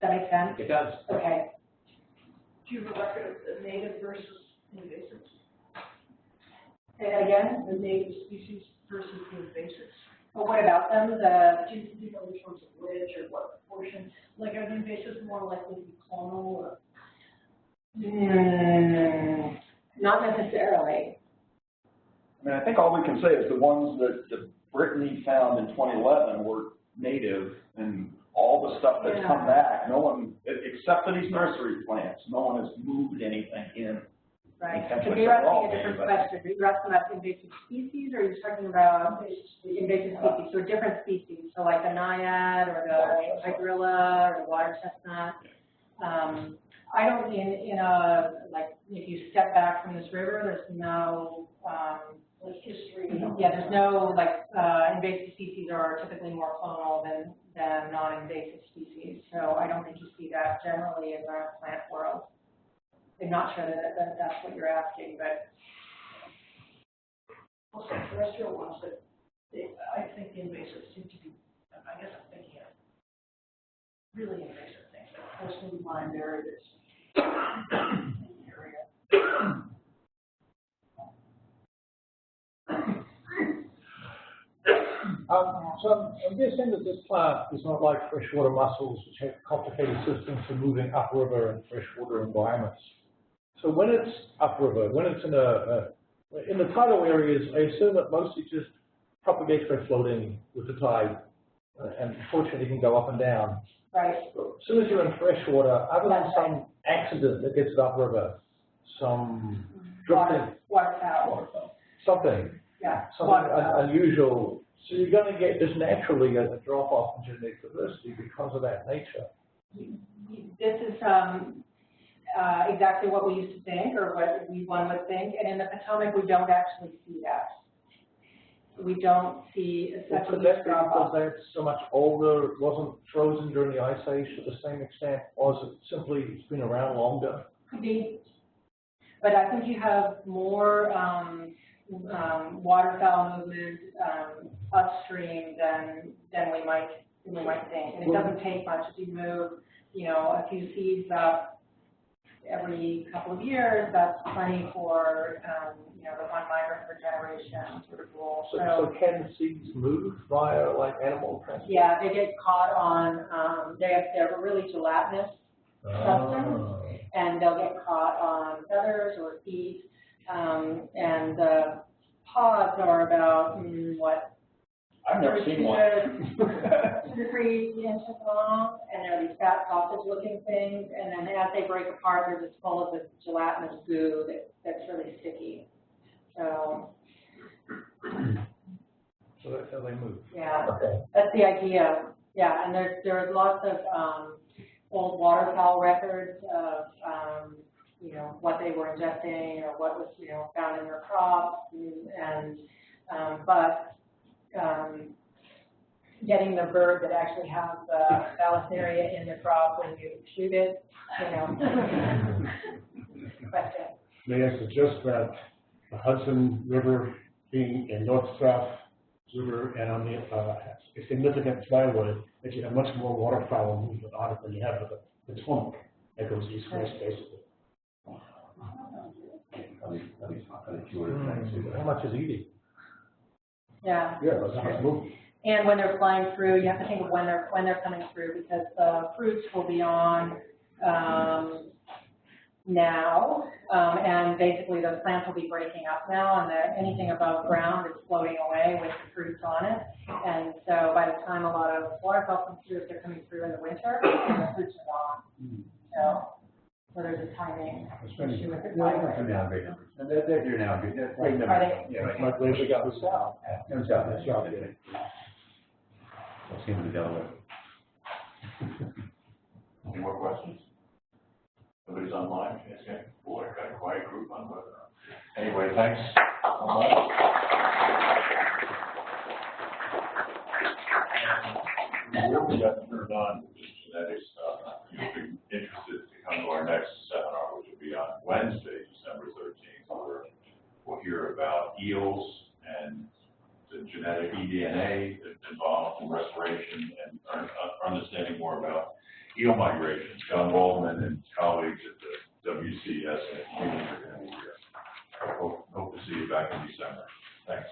Does that make sense? It does. Okay. Do you have a record of the native versus invasive? Say that again? The native species versus the invasive? Well, what about them? Do you know which ones are which or what proportion? Like, are the invasives more likely to be clonal or? Not necessarily. I mean, I think all we can say is the ones that Brittany found in 2011 were native, and all the stuff that's come back, no one, except for these nursery plants, no one has moved anything in. Right. Intentionally, So you're asking a but- different question. Are you asking about invasive species, or are you talking about invasive species? So different species, so like the naiad or the hydrilla or the water chestnut. I don't, like, if you step back from this river, there's no, history. yeah, there's no, like, invasive species are typically more clonal than non-invasive species. So I don't think you see that generally in the plant world. I'm not sure that that's what you're asking, but. Also, terrestrial ones that I think the invasives seem to be, I guess I'm thinking of really invasive things, like porcelain vine berries in the area. So I'm guessing that this plant is not like freshwater mussels, which have complicated systems for moving upriver in freshwater environments. So when it's upriver, when it's in the tidal areas, I assume it mostly just propagates by floating with the tide, and fortunately can go up and down. Right. As soon as you're in freshwater, other than some accident that gets it upriver, some drifting, Waterfowl. something unusual. So you're going to get just naturally a drop-off in genetic diversity because of that nature. This is exactly what we used to think, or what one would think, and in the Potomac we don't actually see that. We don't see such a huge drop-off. Because that's so much older, wasn't frozen during the Ice Age to the same extent, or is it simply it's been around longer? Could be, but I think you have more waterfowl movement upstream than we might think, and it doesn't take much if you move, a few seeds up every couple of years. That's plenty for the one migrant per generation sort of rule. So can seeds move via like animal transport? Yeah, they get caught on. They're really gelatinous substance, and they'll get caught on feathers or feet, and the pods are about I've never seen one. 2 to 3 inches long, and they're these fat sausage-looking things. And then as they break apart, they're just full of this gelatinous goo that's really sticky. So that's how they move. yeah, Okay. that's the idea. Yeah, and there's lots of old waterfowl records of what they were ingesting or what was found in their crops, but getting the bird that actually has the Balasaria in the crop when you shoot it, question. May I suggest that the Hudson River being a north-south river and on a significant flyway, that you have much more waterfowl movement on it than you have with the Potomac that goes east-west basically. How much is eating? Yeah. Yeah, that's how it's moving. And when they're flying through, you have to think of when they're coming through, because the fruits will be on now, and basically those plants will be breaking up now, and anything above ground is floating away with the fruits on it. And so by the time a lot of waterfowl come through, if they're coming through in the winter, and the fruits are gone. So there's a timing issue with the timing. And they're here now. They're right now. Are they? Yeah, right. Like where we got the south. No, south, that's south. That's into the Delaware. Any more questions? Nobody's online? Okay. Boy, I got a quiet group on webinar. Anyway, thanks so much. really got turned on to this genetic stuff, you'd be interested to come to our next seminar, which will be on Wednesday, December 13th, where we'll hear about eels and the genetic eDNA that's involved in restoration and understanding more about eel migration. John Waldman and colleagues at the WCS and humans are going to be here. Hope to see you back in December. Thanks.